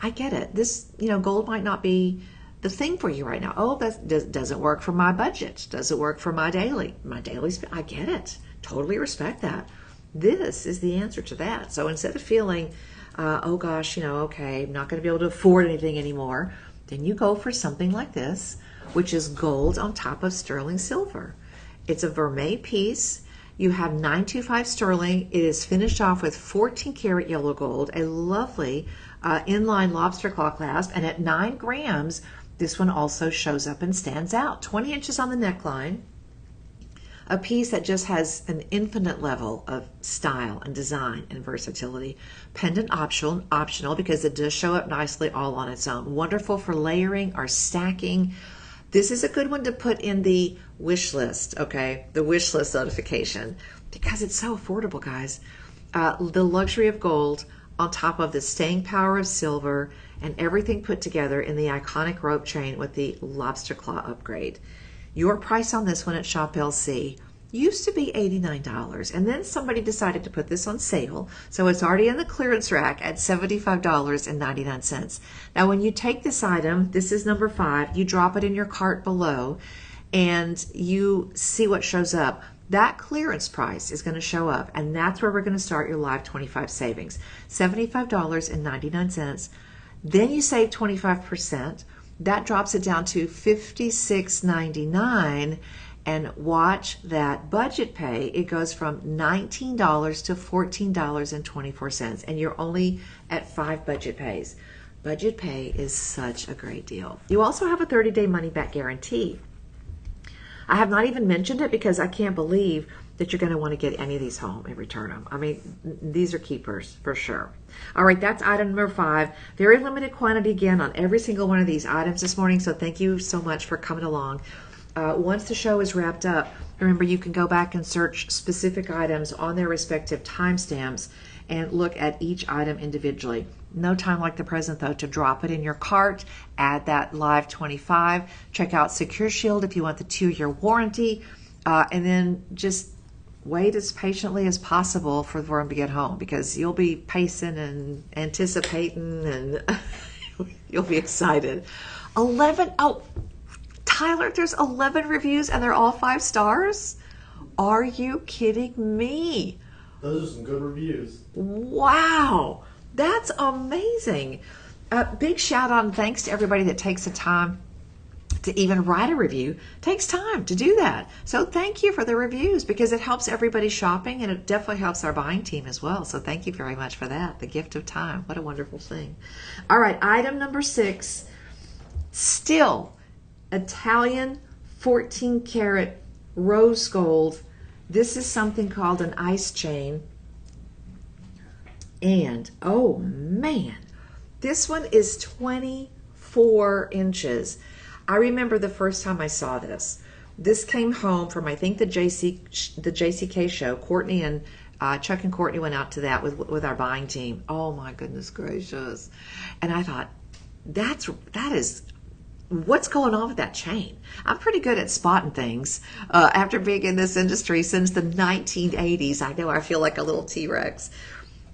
S1: I get it. This, gold might not be the thing for you right now. Oh, that doesn't work for my budget. Doesn't work for my daily. I get it. Totally respect that. This is the answer to that. So instead of feeling, oh gosh, okay, I'm not going to be able to afford anything anymore, then you go for something like this, which is gold on top of sterling silver. It's a vermeil piece. You have 925 sterling. It is finished off with 14 karat yellow gold, a lovely inline lobster claw clasp, and at 9 grams, this one also shows up and stands out. 20 inches on the neckline. A piece that just has an infinite level of style and design and versatility. Pendant optional because it does show up nicely all on its own. Wonderful for layering or stacking. This is a good one to put in the wish list, okay? The wish list notification, because it's so affordable, guys. The luxury of gold on top of the staying power of silver and everything put together in the iconic rope chain with the lobster claw upgrade. Your price on this one at Shop LC used to be $89, and then somebody decided to put this on sale, so it's already in the clearance rack at $75.99. Now when you take this item, this is number 5, you drop it in your cart below and you see what shows up. That clearance price is going to show up, and that's where we're going to start your Live 25 savings. $75.99. Then you save 25%. That drops it down to $56.99. And watch that budget pay. It goes from $19 to $14.24. And you're only at 5 budget pays. Budget pay is such a great deal. You also have a 30-day money-back guarantee. I have not even mentioned it because I can't believe that you're going to want to get any of these home and return them. I mean, these are keepers for sure. All right, that's item number 5. Very limited quantity again on every single one of these items this morning, so thank you so much for coming along. Once the show is wrapped up, remember you can go back and search specific items on their respective timestamps and look at each item individually. No time like the present, though, to drop it in your cart, add that Live 25, check out Secure Shield if you want the 2-year warranty, and then just wait as patiently as possible for them to get home, because you'll be pacing and anticipating and you'll be excited. Tyler, there's 11 reviews and they're all 5 stars? Are you kidding me?
S2: Those are some good reviews.
S1: Wow, that's amazing. Big shout out and thanks to everybody that takes the time to even write a review. Takes time to do that. So thank you for the reviews, because it helps everybody shopping and it definitely helps our buying team as well. So thank you very much for that. The gift of time. What a wonderful thing. All right, item number 6. Still Italian 14 karat rose gold. This is something called an ice chain. And oh man, this one is 24 inches. I remember the first time I saw this. This came home from, I think, the JCK show. Courtney and Chuck and Courtney went out to that with our buying team. Oh my goodness gracious. And I thought, that is what's going on with that chain? I'm pretty good at spotting things. After being in this industry since the 1980s, I know I feel like a little T-Rex.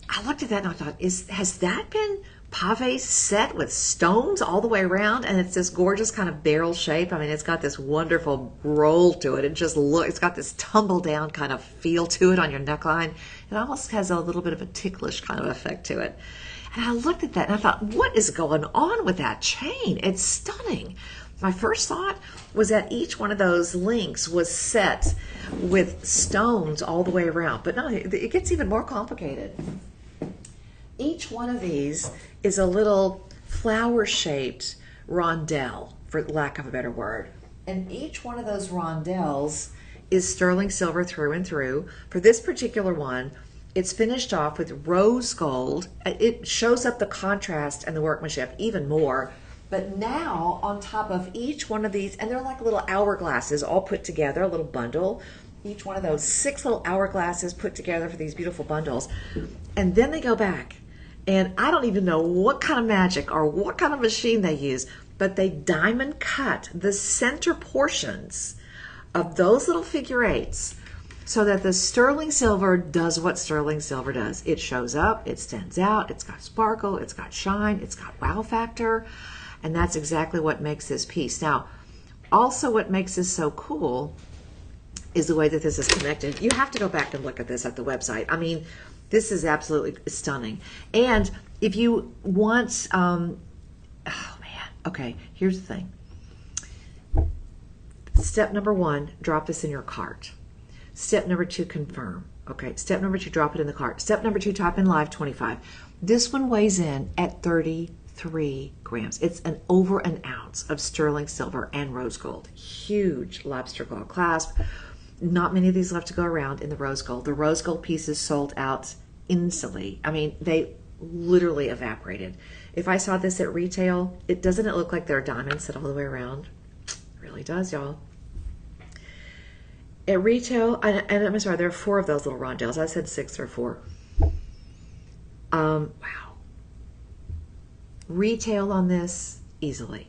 S1: I looked at that and I thought, has that been pave set with stones all the way around? And it's this gorgeous kind of barrel shape. I mean, it's got this wonderful roll to it. It's got this tumble down kind of feel to it on your neckline. It almost has a little bit of a ticklish kind of effect to it. And I looked at that and I thought, what is going on with that chain? It's stunning. My first thought was that each one of those links was set with stones all the way around. But no, it gets even more complicated. Each one of these is a little flower-shaped rondelle, for lack of a better word. And each one of those rondelles is sterling silver through and through. For this particular one, it's finished off with rose gold. It shows up the contrast and the workmanship even more. But now, on top of each one of these, and they're like little hourglasses all put together, a little bundle. Each one of those 6 little hourglasses put together for these beautiful bundles. And then they go back. And I don't even know what kind of magic or what kind of machine they use, but they diamond cut the center portions of those little figure 8s so that the sterling silver does what sterling silver does. It shows up, it stands out, it's got sparkle, it's got shine, it's got wow factor, and that's exactly what makes this piece. Now, also what makes this so cool is the way that this is connected. You have to go back and look at this at the website. I mean, this is absolutely stunning. And if you want, oh man, okay, here's the thing. Step number 1, drop this in your cart. Step number 2, confirm. Okay, step number 2, drop it in the cart. Step number 2, type in Live 25. This one weighs in at 33 grams. It's over an ounce of sterling silver and rose gold. Huge lobster claw clasp. Not many of these left to go around in the rose gold. The rose gold pieces sold out instantly. I mean, they literally evaporated. If I saw this at retail, doesn't it look like there are diamonds set all the way around? Really really does, y'all. At retail, and I'm sorry, there are 4 of those little rondelles. I said 6 or 4. Wow. Retail on this, easily.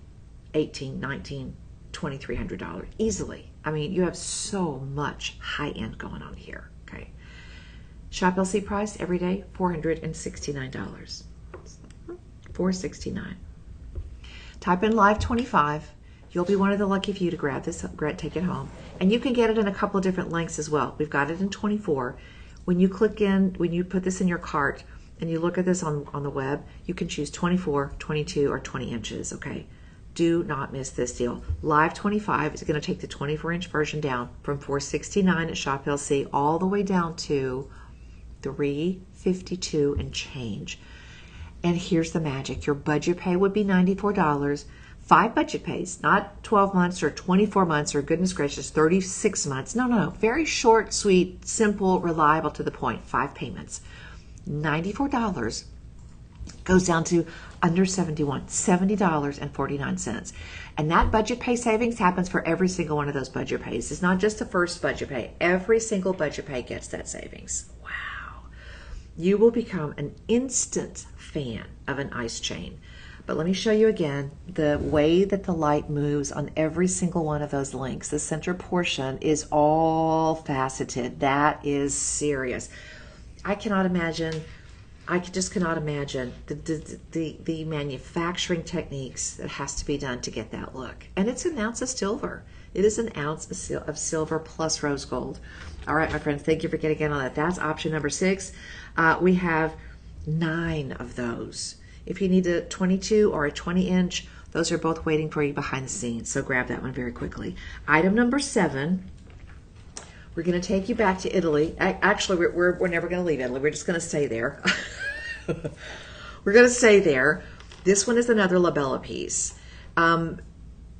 S1: $1,800, $1,900, $2,300. Easily. I mean, you have so much high-end going on here. Okay. Shop LC price every day, $469. $469. Type in live 25. You'll be one of the lucky few to grab this, take it home. And you can get it in a couple of different lengths as well. We've got it in 24. When you click in, when you put this in your cart and you look at this on the web, you can choose 24, 22, or 20 inches, okay? Do not miss this deal. Live 25 is going to take the 24-inch version down from $469 at Shop LC all the way down to $352 and change. And here's the magic. Your budget pay would be $94. 5 budget pays, not 12 months or 24 months or goodness gracious, 36 months. No. Very short, sweet, simple, reliable, to the point. 5 payments. $94 goes down to under $71, $70.49. And that budget pay savings happens for every single one of those budget pays. It's not just the first budget pay. Every single budget pay gets that savings. Wow. You will become an instant fan of an ice chain. But let me show you again the way that the light moves on every single one of those links. The center portion is all faceted. That is serious. I just cannot imagine the manufacturing techniques that has to be done to get that look. And it's an ounce of silver. It is an ounce of silver plus rose gold. All right, my friends, thank you for getting in on that. That's option number 6. We have 9 of those. If you need a 22 or a 20-inch, those are both waiting for you behind the scenes. So grab that one very quickly. Item number 7. We're going to take you back to Italy. Actually, we're never going to leave Italy. We're just going to stay there. We're going to stay there. This one is another labella piece. You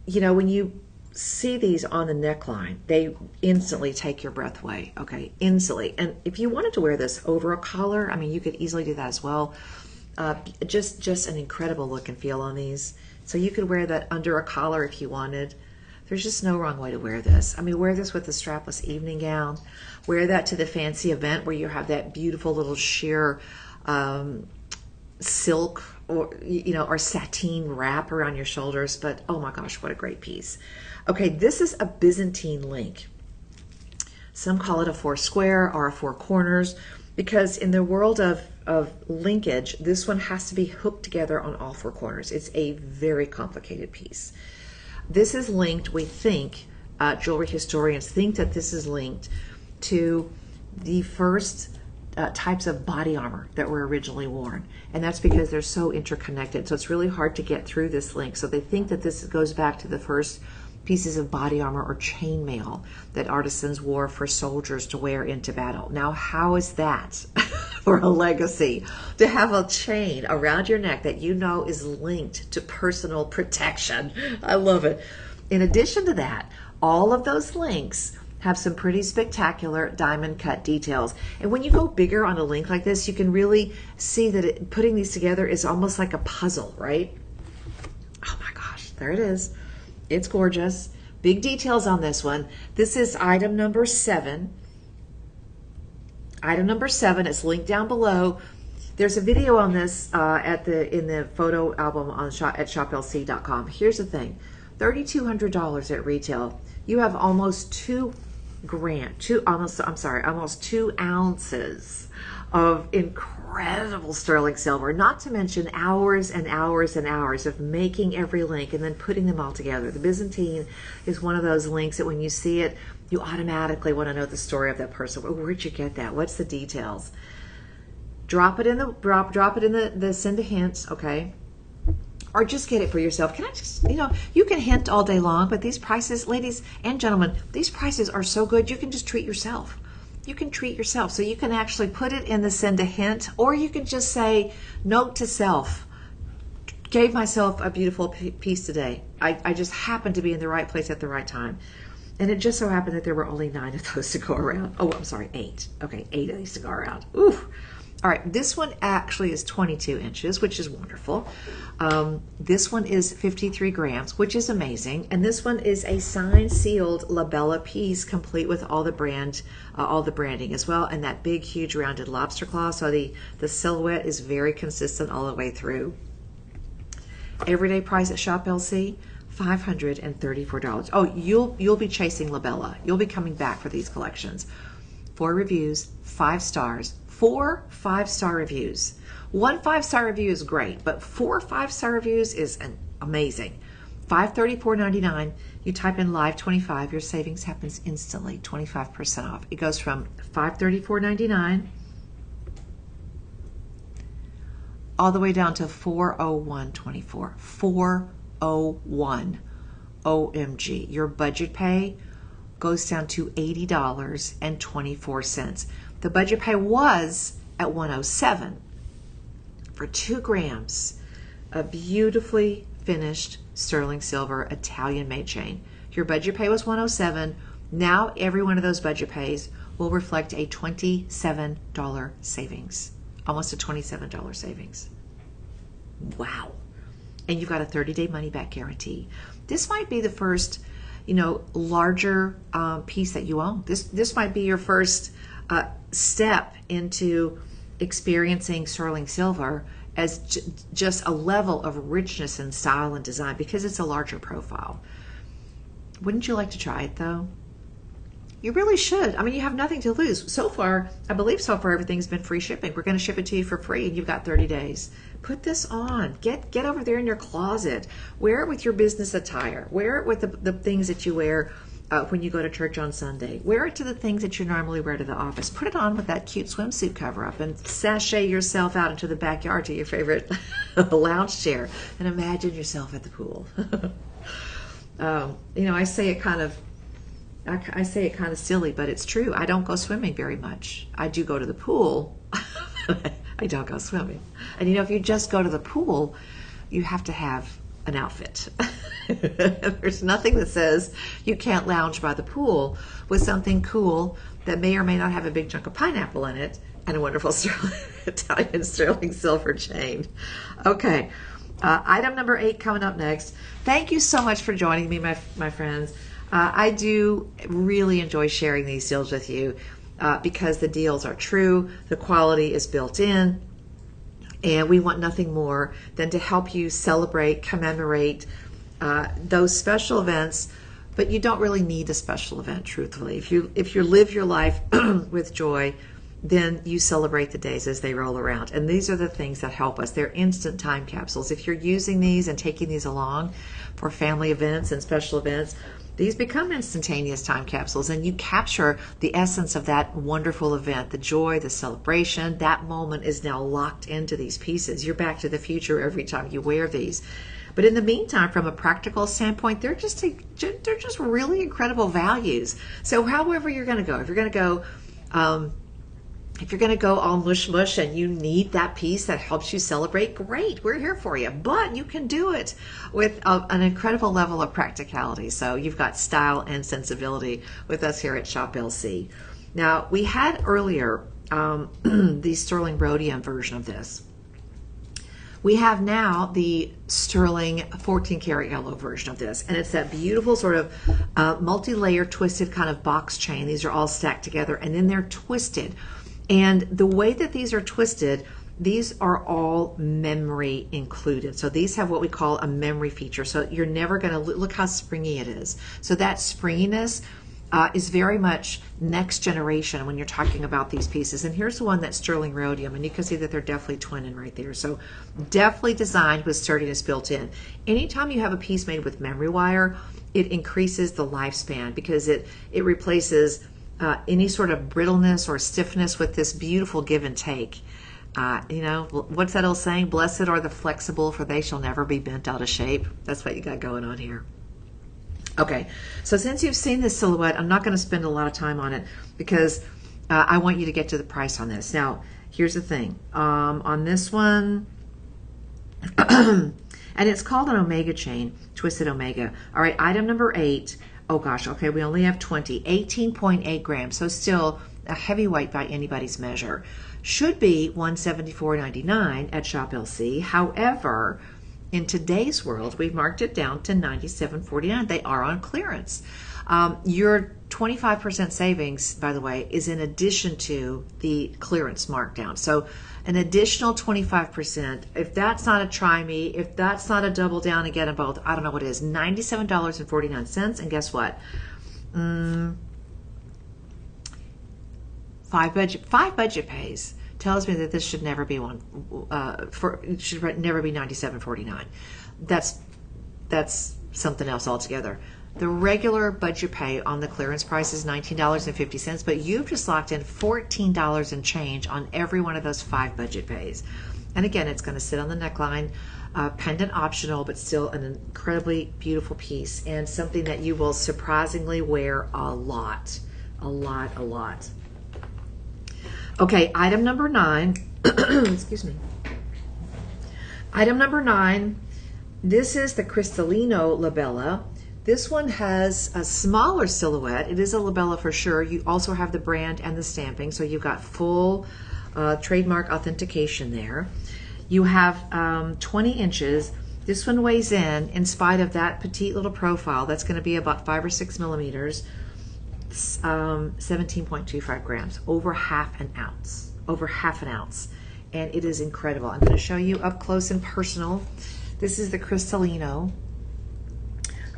S1: know, when you see these on the neckline, they instantly take your breath away. Okay, instantly. And if you wanted to wear this over a collar, I mean, you could easily do that as well. Just an incredible look and feel on these. So you could wear that under a collar if you wanted. There's just no wrong way to wear this. I mean, wear this with a strapless evening gown. Wear that to the fancy event where you have that beautiful little sheer silk or sateen wrap around your shoulders. But oh my gosh, what a great piece. Okay, this is a Byzantine link. Some call it a 4 square or a 4 corners, because in the world of linkage, this one has to be hooked together on all 4 corners. It's a very complicated piece. This is linked, we think, jewelry historians think that this is linked to the first types of body armor that were originally worn. And that's because they're so interconnected. So it's really hard to get through this link. So they think that this goes back to the first pieces of body armor or chainmail that artisans wore for soldiers to wear into battle. Now, how is that for a legacy? To have a chain around your neck that you know is linked to personal protection. I love it. In addition to that, all of those links have some pretty spectacular diamond cut details. And when you go bigger on a link like this, you can really see that putting these together is almost like a puzzle, right? Oh my gosh, there it is. It's gorgeous. Big details on this one. This is item number 7. Item number 7 is linked down below. There's a video on this in the photo album on at shoplc.com. Here's the thing. $3,200 at retail. You have almost 2 ounces of incredible sterling silver, not to mention hours and hours and hours of making every link and then putting them all together. The Byzantine is one of those links that when you see it, you automatically want to know the story of that person. Where'd you get that? What's the details? Drop it in the send a hint, okay? Or just get it for yourself. Can I just, you can hint all day long, but these prices, ladies and gentlemen, these prices are so good, you can just treat yourself. You can treat yourself. So you can actually put it in the send a hint, or you can just say, note to self, gave myself a beautiful piece today. I just happened to be in the right place at the right time. And it just so happened that there were only 9 of those to go around. Oh, I'm sorry, 8. Okay, 8 of these to go around. Ooh. All right, this one actually is 22 inches, which is wonderful. This one is 53 grams, which is amazing. And this one is a signed, sealed labella piece, complete with all the branding as well, and that big, huge, rounded lobster claw. So the silhouette is very consistent all the way through. Everyday price at Shop LC, $534. Oh, you'll be chasing labella. You'll be coming back for these collections. 4 reviews, 5 stars. 4 5-star reviews. 1 5-star review is great, but 4 5-star reviews is amazing. $534.99. You type in live 25, your savings happens instantly, 25% off. It goes from $534.99 all the way down to $401.24. $401. OMG. Your budget pay goes down to $80.24. The budget pay was at $107 for 2 grams of beautifully finished sterling silver Italian made chain. Your budget pay was $107. Now every one of those budget pays will reflect a $27 savings. Almost a $27 savings. Wow. And you've got a 30-day money-back guarantee. This might be the first, larger piece that you own. This might be your first step into experiencing sterling silver as just a level of richness and style and design, because it's a larger profile. Wouldn't you like to try it though? You really should. I mean, you have nothing to lose. So far, I believe everything's been free shipping. We're going to ship it to you for free, and you've got 30 days. Put this on. Get over there in your closet. Wear it with your business attire. Wear it with the things that you wear when you go to church on Sunday. Wear it to the things that you normally wear to the office. Put it on with that cute swimsuit cover up and sashay yourself out into the backyard to your favorite lounge chair and imagine yourself at the pool. I say it kind of silly, but it's true. I don't go swimming very much. I do go to the pool. I don't go swimming. And if you just go to the pool, you have to have an outfit. There's nothing that says you can't lounge by the pool with something cool that may or may not have a big chunk of pineapple in it and a wonderful Italian sterling silver chain. Okay, item number 8 coming up next. Thank you so much for joining me, my friends. I do really enjoy sharing these deals with you because the deals are true, the quality is built in, and we want nothing more than to help you celebrate, commemorate those special events. But you don't really need a special event, truthfully. If you live your life with joy, then you celebrate the days as they roll around. And these are the things that help us. They're instant time capsules. If you're using these and taking these along for family events and special events, these become instantaneous time capsules, and you capture the essence of that wonderful event, the joy, the celebration. That moment is now locked into these pieces. You're back to the future every time you wear these. But in the meantime, from a practical standpoint, they're just really incredible values. So however you're going to go, if you're going to go all mush mush and you need that piece that helps you celebrate, great, we're here for you. But you can do it with an incredible level of practicality. So you've got style and sensibility with us here at Shop LC. Now, we had earlier the sterling rhodium version of this. We have now the sterling 14 karat yellow version of this, and it's that beautiful sort of multi-layer twisted kind of box chain. These are all stacked together, and then they're twisted. And the way that these are twisted, these are all memory included. So these have what we call a memory feature. So you're never going to look how springy it is. So that springiness is very much next generation when you're talking about these pieces. And here's the one that's sterling rhodium, and you can see that they're definitely twinning right there. So definitely designed with sturdiness built in. Anytime you have a piece made with memory wire, it increases the lifespan because it replaces any sort of brittleness or stiffness with this beautiful give and take. What's that old saying? Blessed are the flexible, for they shall never be bent out of shape. That's what you got going on here. Okay, so since you've seen this silhouette, I'm not going to spend a lot of time on it because I want you to get to the price on this. Now, here's the thing. On this one, and it's called an omega chain, twisted omega. All right, item number 8. Oh gosh, okay, we only have 18.8 grams, so still a heavyweight by anybody's measure. should be $174.99 at Shop LC. However, in today's world, we've marked it down to $97.49. They are on clearance. Your 25% savings, by the way, is in addition to the clearance markdown. So an additional 25%, if that's not a try me, if that's not a double down and get them both, I don't know what it is, $97.49. And guess what? Five budget pays tells me that this should never be it should never be $97.49. That's something else altogether. The regular budget pay on the clearance price is $19.50, but you've just locked in $14 and change on every one of those 5 budget pays. And again, it's going to sit on the neckline, pendant optional, but still an incredibly beautiful piece and something that you will surprisingly wear a lot. Okay, item number 9, excuse me. Item number 9, this is the Cristalino Labella. This one has a smaller silhouette. It is a labella for sure. You also have the brand and the stamping, so you've got full trademark authentication there. You have 20 inches. This one weighs in spite of that petite little profile, that's going to be about 5 or 6 millimeters, 17.25 grams, over half an ounce. And it is incredible. I'm going to show you up close and personal. This is the Cristalino.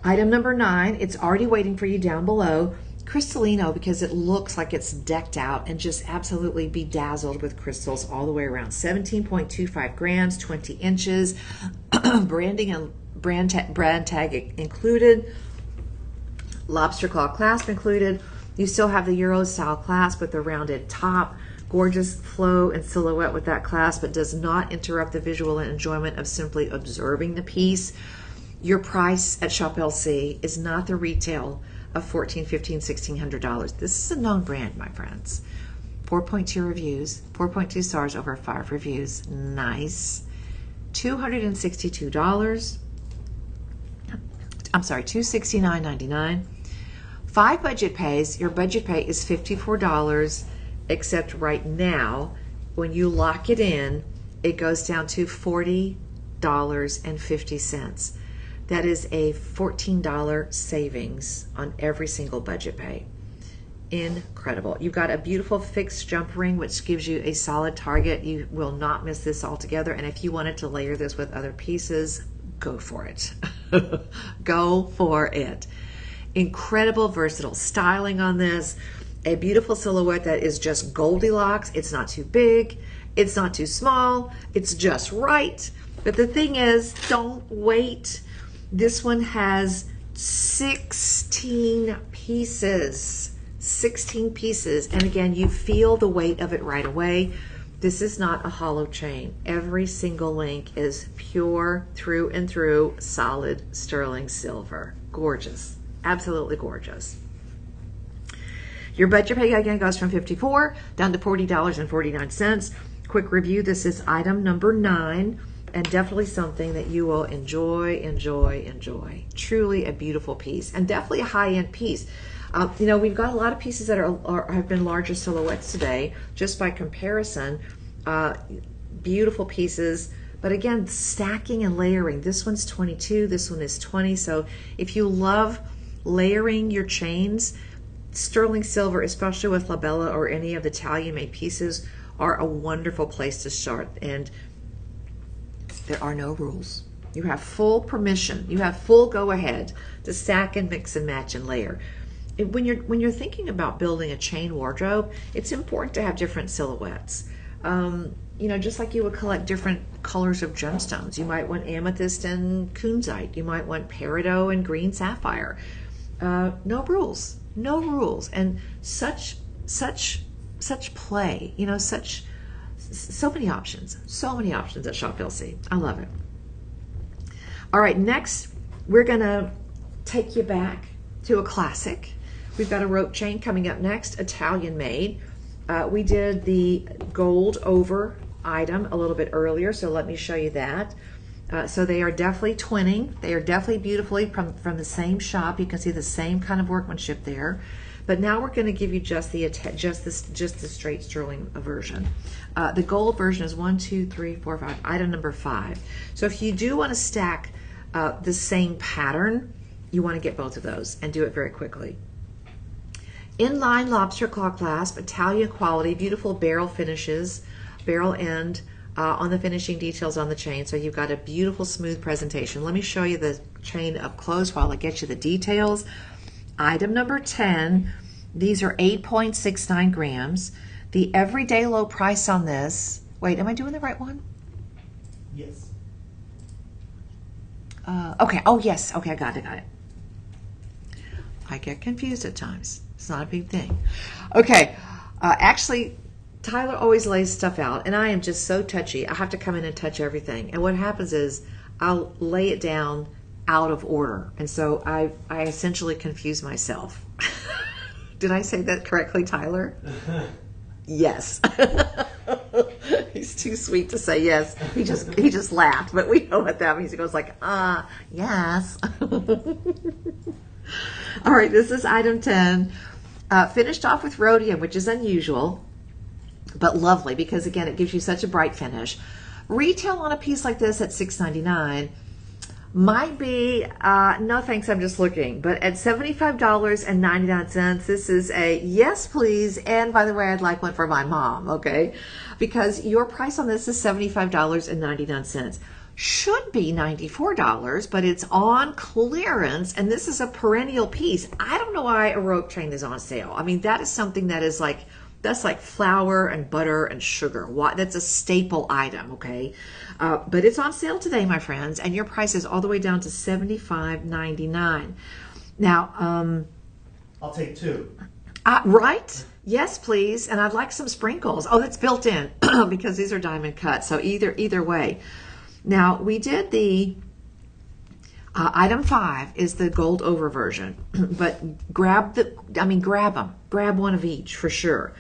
S1: Item number 9, it's already waiting for you down below. Cristalino, because it looks like it's decked out and just absolutely bedazzled with crystals all the way around. 17.25 grams, 20 inches, branding and brand tag included, lobster claw clasp included. You still have the Euro style clasp with the rounded top. Gorgeous flow and silhouette with that clasp, but does not interrupt the visual enjoyment of simply observing the piece. Your price at Shop LC is not the retail of $1,400, $1,500, $1,600. This is a known brand, my friends. 4.2 reviews, 4.2 stars over 5 reviews. Nice. $262. I'm sorry, $269.99. 5 budget pays. Your budget pay is $54, except right now, when you lock it in, it goes down to $40.50. That is a $14 savings on every single budget pay. Incredible. You've got a beautiful fixed jump ring, which gives you a solid target. You will not miss this altogether. And if you wanted to layer this with other pieces, go for it. Go for it. Incredible, versatile styling on this. A beautiful silhouette that is just Goldilocks. It's not too big. It's not too small. It's just right. But the thing is, don't wait. This one has 16 pieces. 16 pieces. And again, you feel the weight of it right away. This is not a hollow chain. Every single link is pure through and through solid sterling silver. Gorgeous. Absolutely gorgeous. Your budget pay again goes from $54 down to $40.49. Quick review. This is item number 9. And definitely something that you will enjoy. Truly a beautiful piece, and definitely a high-end piece. You know, we've got a lot of pieces that have been larger silhouettes today, just by comparison. Beautiful pieces, but again, stacking and layering. This one's 22, this one is 20. So if you love layering your chains, sterling silver, especially with labella or any of the Italian-made pieces, are a wonderful place to start. And there are no rules. You have full permission. You have full go-ahead to stack and mix and match and layer. When you're thinking about building a chain wardrobe, it's important to have different silhouettes. You know, just like you would collect different colors of gemstones. You might want amethyst and kunzite. You might want peridot and green sapphire. No rules. No rules. And such play. You know, so many options at Shop LC. I love it. All right, next we're gonna take you back to a classic. We've got a rope chain coming up next, Italian made. We did the gold over item a little bit earlier, so let me show you that. So they are definitely twinning. They are definitely beautifully from the same shop. You can see the same kind of workmanship there. But now we're going to give you just the straight sterling version. The gold version is 1, 2, 3, 4, 5. Item number 5. So if you do want to stack the same pattern, you want to get both of those and do it very quickly. Inline lobster claw clasp, Italian quality, beautiful barrel finishes, barrel end on the finishing details on the chain. So you've got a beautiful smooth presentation. Let me show you the chain up close while I get you the details. Item number 10, these are 8.69 grams. The everyday low price on this, wait, am I doing the right one?
S2: Yes.
S1: Okay, oh yes, okay, I got it. I get confused at times. It's not a big thing. Okay, actually, Tyler always lays stuff out, and I am just so touchy. I have to come in and touch everything. And what happens is I'll lay it down out of order. And so I essentially confuse myself. Did I say that correctly, Tyler? Yes. He's too sweet to say yes. He just laughed, but we know what that means. He goes like, yes. All right, this is item 10. Finished off with rhodium, which is unusual, but lovely because, again, it gives you such a bright finish. Retail on a piece like this at $6.99 might be, no thanks, I'm just looking, but at $75.99, this is a yes, please. And by the way, I'd like one for my mom, okay? Because your price on this is $75.99. Should be $94, but it's on clearance, and this is a perennial piece. I don't know why a rope chain is on sale. I mean, that is something that is like, that's like flour and butter and sugar. Why? That's a staple item, okay? But it's on sale today, my friends, and your price is all the way down to $75.99. Now,
S2: I'll take 2.
S1: Right? Yes, please. And I'd like some sprinkles. Oh, that's built in because these are diamond cut. So either way. Now, we did the item 5 is the gold over version, but grab them. Grab one of each for sure.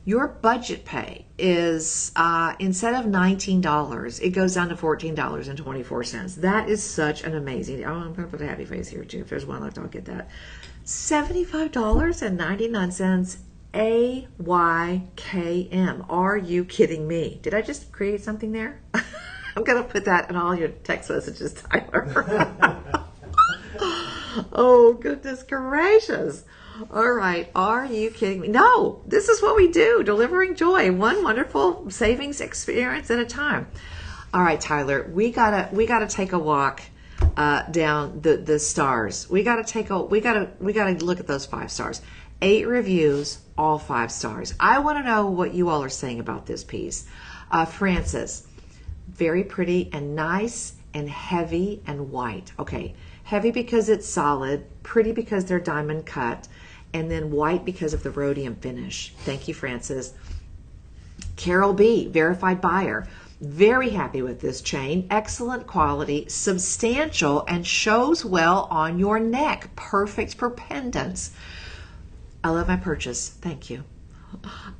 S1: Your budget pay is, instead of $19, it goes down to $14.24. That is such an amazing, I'm going to put a happy face here too. If there's one left, I'll get that. $75.99, AYKM. Are you kidding me? Did I just create something there? I'm going to put that in all your text messages, Tyler. Oh, goodness gracious. All right. Are you kidding me? No, this is what we do. Delivering joy. One wonderful savings experience at a time. All right, Tyler, we gotta take a walk down the stars. We gotta look at those 5 stars. 8 reviews, all 5 stars. I want to know what you all are saying about this piece. Francis, very pretty and nice and heavy and white. Okay, heavy because it's solid, pretty because they're diamond cut, and then white because of the rhodium finish. Thank you, Francis. Carol B, verified buyer. Very happy with this chain. Excellent quality, substantial, and shows well on your neck. Perfect for pendants. I love my purchase. Thank you.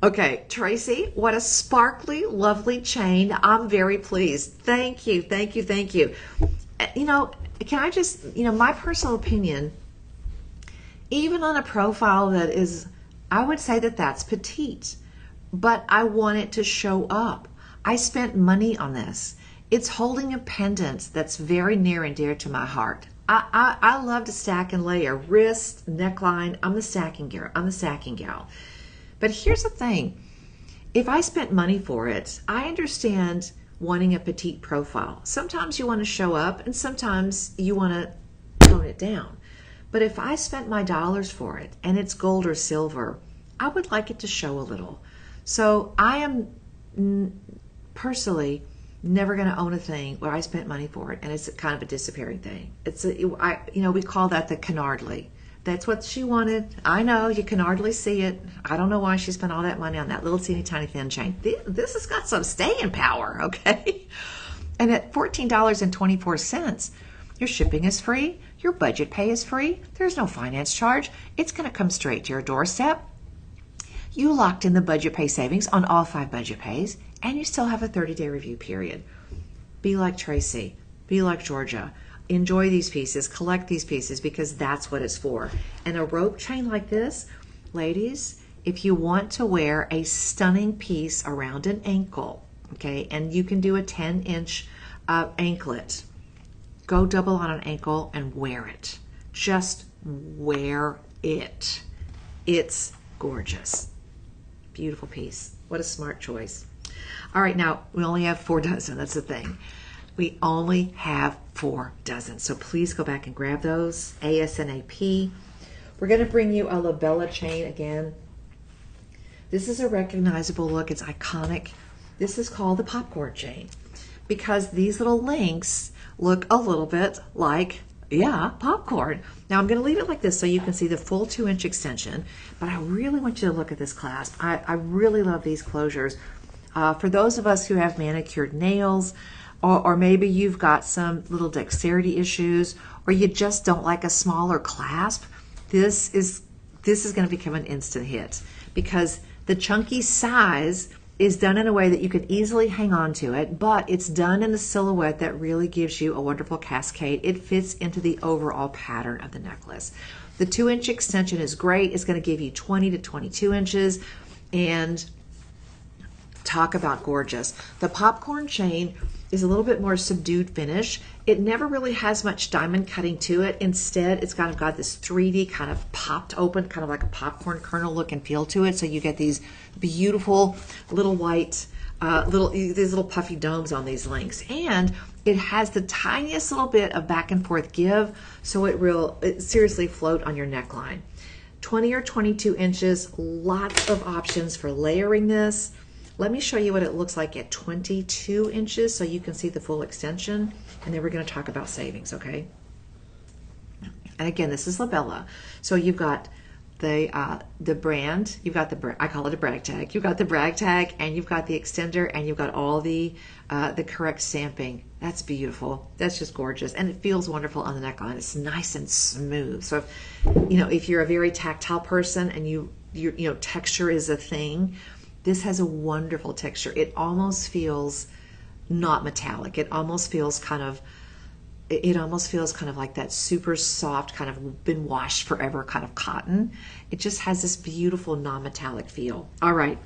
S1: Okay, Tracy, what a sparkly, lovely chain. I'm very pleased. Thank you, thank you, thank you. You know, can I just, my personal opinion, even on a profile that is, I would say that that's petite, but I want it to show up. I spent money on this. It's holding a pendant that's very near and dear to my heart. I love to stack and layer, wrist, neckline. I'm the stacking gal. But here's the thing. If I spent money for it, I understand wanting a petite profile. Sometimes you want to show up and sometimes you want to tone it down. But if I spent my dollars for it and it's gold or silver, I would like it to show a little. So I am personally never going to own a thing where I spent money for it and it's kind of a disappearing thing. We call that the canardly. That's what she wanted. I know, you can hardly see it. I don't know why she spent all that money on that little teeny tiny thin chain. This has got some staying power, okay? And at $14.24, your shipping is free, your budget pay is free, there's no finance charge. It's going to come straight to your doorstep. You locked in the budget pay savings on all 5 budget pays, and you still have a 30-day review period. Be like Tracy. Be like Georgia. Enjoy these pieces, collect these pieces because that's what it's for. And a rope chain like this, ladies, if you want to wear a stunning piece around an ankle, okay, and you can do a 10-inch anklet, go double on an ankle and wear it. Just wear it. It's gorgeous. Beautiful piece. What a smart choice. All right, now we only have 4 dozen. That's the thing. We only have 4 dozen. So please go back and grab those ASAP. We're going to bring you a labella chain again. This is a recognizable look. It's iconic. This is called the popcorn chain because these little links look a little bit like, yeah, popcorn. Now I'm going to leave it like this so you can see the full 2-inch extension, but I really want you to look at this clasp. I really love these closures. For those of us who have manicured nails, or maybe you've got some little dexterity issues, or you just don't like a smaller clasp, this is going to become an instant hit because the chunky size is done in a way that you can easily hang on to it, but it's done in a silhouette that really gives you a wonderful cascade. It fits into the overall pattern of the necklace. The 2-inch extension is great. It's going to give you 20 to 22 inches, and talk about gorgeous. The popcorn chain is a little bit more subdued finish. It never really has much diamond cutting to it. Instead, it's kind of got this 3D kind of popped open, kind of like a popcorn kernel look and feel to it. So you get these beautiful little white, these little puffy domes on these links. And it has the tiniest little bit of back and forth give, so it seriously float on your neckline. 20 or 22 inches, lots of options for layering this. Let me show you what it looks like at 22 inches so you can see the full extension, and then we're going to talk about savings, okay? And again, this is labella. So you've got the brand, you've got I call it a brag tag. You've got the brag tag, and you've got the extender, and you've got all the correct stamping. That's beautiful. That's just gorgeous, and it feels wonderful on the neckline. It's nice and smooth. So if you're a very tactile person and you texture is a thing, this has a wonderful texture. It almost feels not metallic. It almost feels kind of like that super soft, kind of been washed forever kind of cotton. It just has this beautiful non-metallic feel. All right.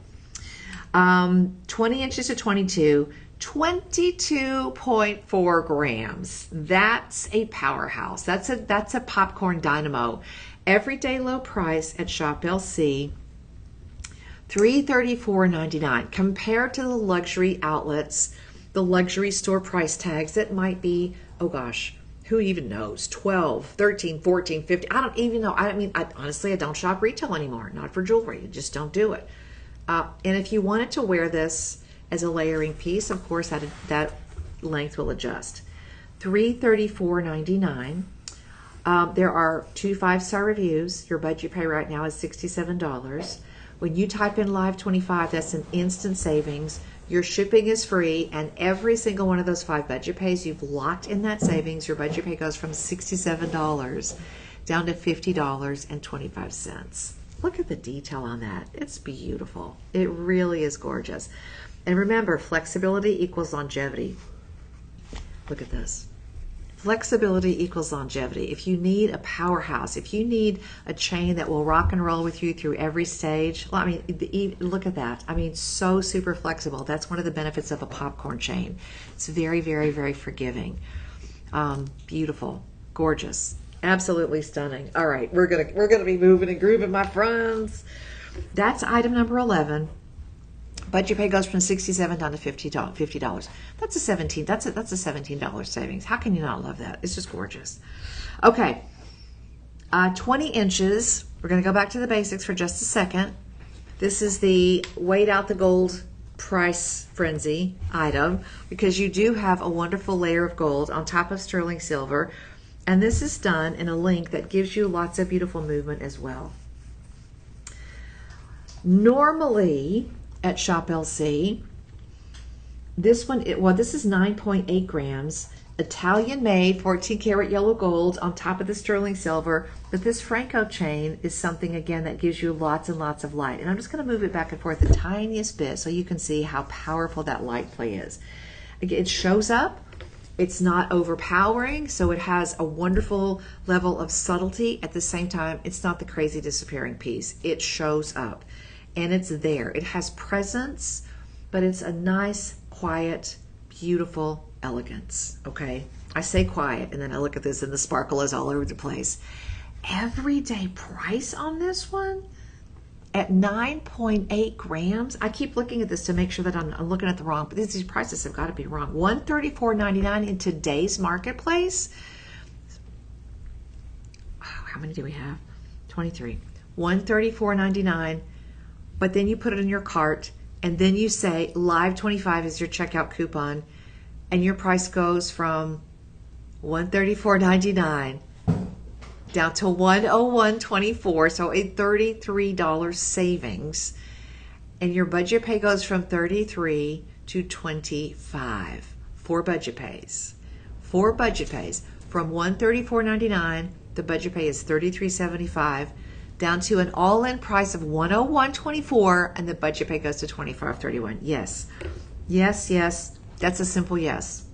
S1: 20 inches to 22, 22.4 grams. That's a powerhouse. That's a popcorn dynamo. Everyday low price at Shop LC. $334.99. Compared to the luxury outlets, the luxury store price tags, it might be, oh gosh, who even knows, 12, 13, 14, 15. I don't even know. Honestly, I don't shop retail anymore, not for jewelry. I just don't do it. And if you wanted to wear this as a layering piece, of course, that length will adjust. $334.99. There are 2 5-star reviews. Your budget pay right now is $67. When you type in Live 25, that's an instant savings. Your shipping is free, and every single one of those 5 budget pays, you've locked in that savings. Your budget pay goes from $67 down to $50.25. Look at the detail on that. It's beautiful. It really is gorgeous. And remember, flexibility equals longevity. Look at this. Flexibility equals longevity. If you need a powerhouse, if you need a chain that will rock and roll with you through every stage, well, look at that. So super flexible. That's one of the benefits of a popcorn chain. It's very, very, very forgiving. Beautiful, gorgeous, absolutely stunning. All right, we're gonna be moving and grooving, my friends. That's item number 11. Budget pay goes from $67 down to $50. That's a $17 savings. How can you not love that? It's just gorgeous. Okay, 20 inches. We're going to go back to the basics for just a second. This is the wait out the gold price frenzy item because you do have a wonderful layer of gold on top of sterling silver, and this is done in a link that gives you lots of beautiful movement as well. Normally at Shop LC, this is 9.8 grams, Italian made, 14 karat yellow gold on top of the sterling silver, but this Franco chain is something, again, that gives you lots and lots of light. And I'm just going to move it back and forth the tiniest bit so you can see how powerful that light play is. It shows up It's not overpowering, so it has a wonderful level of subtlety. At the same time, it's not the crazy disappearing piece. It shows up and it's there. It has presence, but it's a nice, quiet, beautiful elegance, okay? I say quiet, and then I look at this and the sparkle is all over the place. Everyday price on this one at 9.8 grams. I keep looking at this to make sure that I'm looking at the wrong, but these prices have got to be wrong. $134.99 in today's marketplace. Oh, how many do we have? 23. $134.99, but then you put it in your cart, and then you say Live 25 is your checkout coupon, and your price goes from $134.99 down to $101.24, so a $33 savings, and your budget pay goes from $33 to $25. Four budget pays from $134.99. The budget pay is $33.75 down to an all-in price of $101.24, and the budget pay goes to $25.31. Yes, yes, yes. That's a simple yes.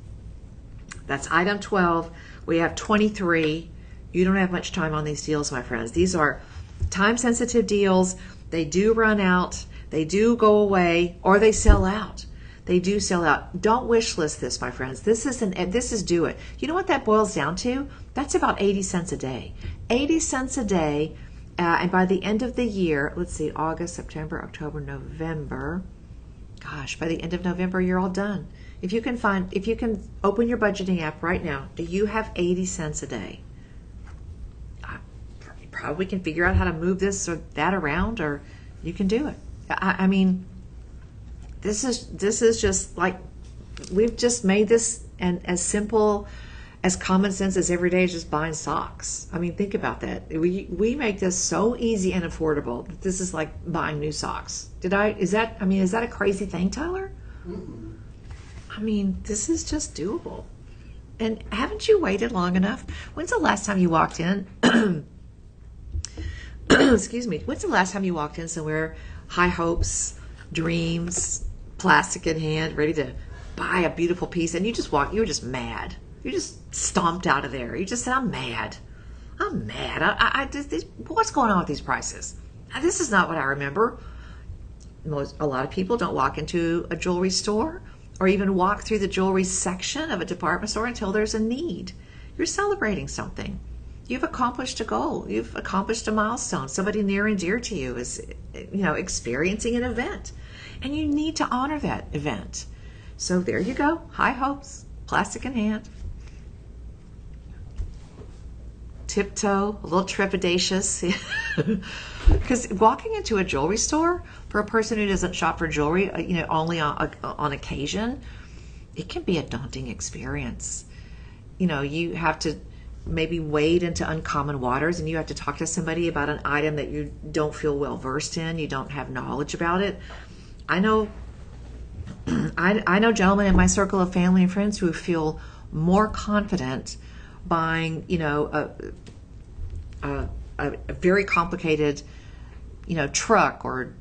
S1: That's item 12. We have 23. You don't have much time on these deals, my friends. These are time-sensitive deals. They do run out. They do go away, or they sell out. They do sell out. Don't wish list this, my friends. This is do it. You know what that boils down to? That's about 80 cents a day. 80 cents a day, and by the end of the year, let's see, August, September, October, November. Gosh, by the end of November, you're all done. If you can open your budgeting app right now, do you have 80 cents a day? Probably can figure out how to move this or that around, or you can do it. I mean, this is just like, we've just made this and as simple as common sense as every day is just buying socks. I mean, think about that. We make this so easy and affordable. This is like buying new socks. Is that a crazy thing, Tyler?
S2: Mm-mm.
S1: I mean, this is just doable. And haven't you waited long enough? When's the last time you walked in? Excuse me. When's the last time you walked in somewhere, high hopes, dreams, plastic in hand, ready to buy a beautiful piece, and you were just mad. You just stomped out of there. You just said, I'm mad. I'm mad. What's going on with these prices? This is not what I remember. A lot of people don't walk into a jewelry store or even walk through the jewelry section of a department store until there's a need. You're celebrating something. You've accomplished a goal. You've accomplished a milestone. Somebody near and dear to you is, experiencing an event, and you need to honor that event. So there you go. High hopes, plastic in hand. Tiptoe, a little trepidatious. Because walking into a jewelry store, for a person who doesn't shop for jewelry, only on occasion, it can be a daunting experience. You have to maybe wade into uncommon waters, and you have to talk to somebody about an item that you don't feel well versed in. You don't have knowledge about it. I know gentlemen in my circle of family and friends who feel more confident buying, a very complicated, truck or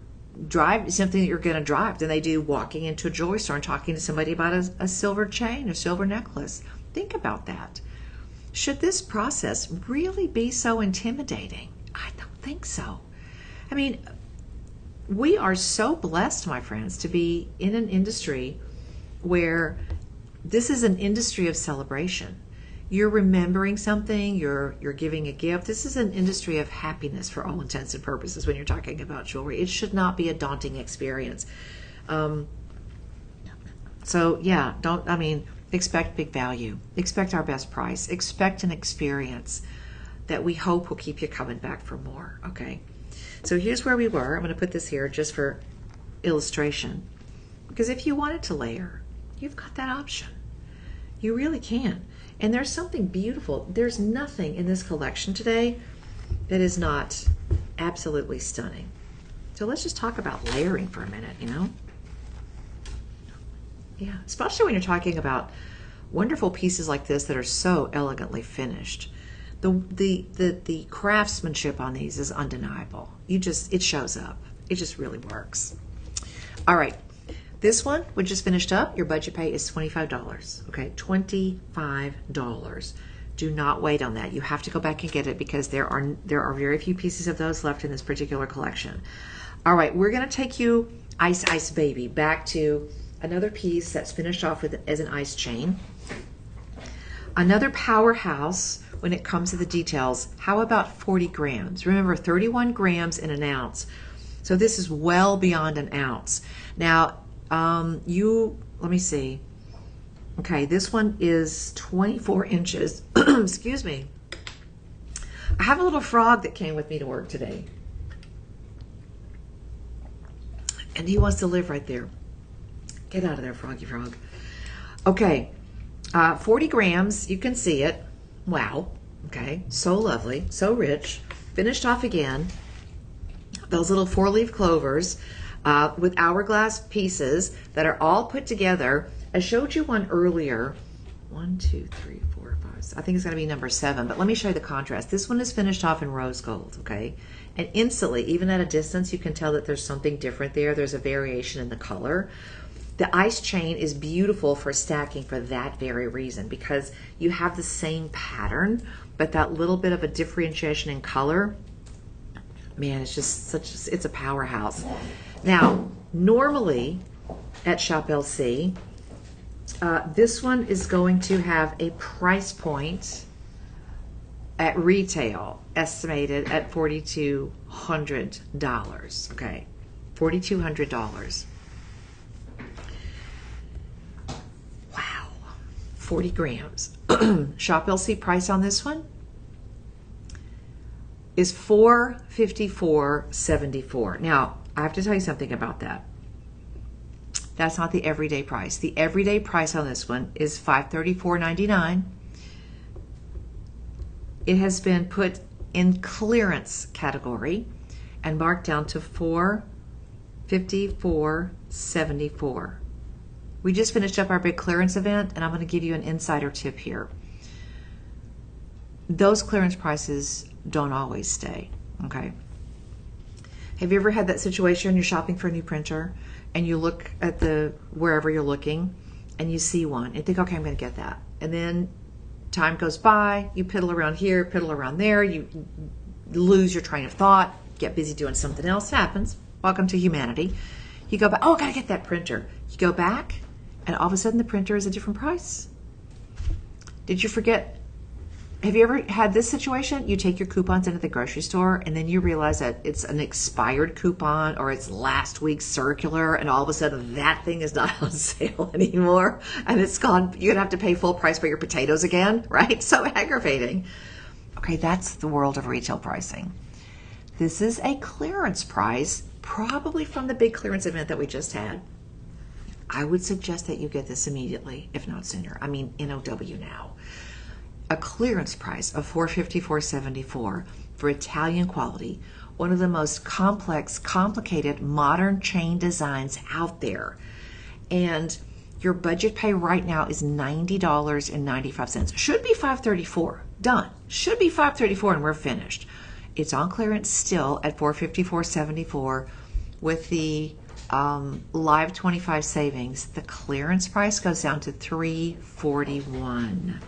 S1: drive something that you're going to drive than they do walking into a jewelry store and talking to somebody about a silver chain or silver necklace. Think about that. Should this process really be so intimidating? I don't think so. I mean, we are so blessed, my friends, to be in an industry where this is an industry of celebration. You're remembering something, you're giving a gift. This is an industry of happiness for all intents and purposes when you're talking about jewelry. It should not be a daunting experience. Expect big value. Expect our best price. Expect an experience that we hope will keep you coming back for more, okay? So here's where we were. I'm going to put this here just for illustration. Because if you wanted to layer, you've got that option. You really can. And there's something beautiful. There's nothing in this collection today that is not absolutely stunning. So let's just talk about layering for a minute, Yeah, especially when you're talking about wonderful pieces like this that are so elegantly finished. The craftsmanship on these is undeniable. It shows up. It just really works. All right, This one, we just finished up. Your budget pay is $25. Okay, $25. Do not wait on that. You have to go back and get it because there are very few pieces of those left in this particular collection. All right, we're going to take you, Ice Ice Baby, back to another piece that's finished off with as an ice chain. Another powerhouse when it comes to the details. How about 40 grams? Remember, 31 grams in an ounce. So this is well beyond an ounce. Now, let me see. Okay, this one is 24 inches. Excuse me. I have a little frog that came with me to work today. And he wants to live right there. Get out of there, froggy frog. Okay, 40 grams. You can see it. Wow. Okay, so lovely, so rich. Finished off again. Those little 4-leaf clovers with hourglass pieces that are all put together. I showed you one earlier. 1, 2, 3, 4, 5. I think it's going to be number 7, but let me show you the contrast. This one is finished off in rose gold, okay? And instantly, even at a distance, you can tell that there's something different there. There's a variation in the color. The ice chain is beautiful for stacking for that very reason, because you have the same pattern, but that little bit of a differentiation in color, man, it's just it's a powerhouse. Now, normally at Shop LC, this one is going to have a price point at retail estimated at $4,200. Okay, $4,200. Wow, 40 grams. Shop LC price on this one is $454.74. Now, I have to tell you something about that. That's not the everyday price. The everyday price on this one is $534.99. It has been put in clearance category and marked down to $454.74. We just finished up our big clearance event, and I'm going to give you an insider tip here. Those clearance prices don't always stay, okay? Have you ever had that situation you're shopping for a new printer and you look at wherever you're looking and you see one and think, okay, I'm going to get that. And then time goes by, you piddle around here, piddle around there, you lose your train of thought, get busy doing something else. It happens. Welcome to humanity. You go back, oh, I got to get that printer. You go back and all of a sudden the printer is a different price. Did you forget? Have you ever had this situation? You take your coupons into the grocery store and then you realize that it's an expired coupon or it's last week's circular, and all of a sudden that thing is not on sale anymore and it's gone. You're gonna have to pay full price for your potatoes again, right? So aggravating. Okay, that's the world of retail pricing. This is a clearance price, probably from the big clearance event that we just had. I would suggest that you get this immediately, if not sooner. I mean, NOW now. A clearance price of $454.74 for Italian quality, one of the most complex, complicated, modern chain designs out there. And your budget pay right now is $90.95. Should be $534. Done. Should be $534 and we're finished. It's on clearance still at $454.74 with the live 25 savings. The clearance price goes down to $341.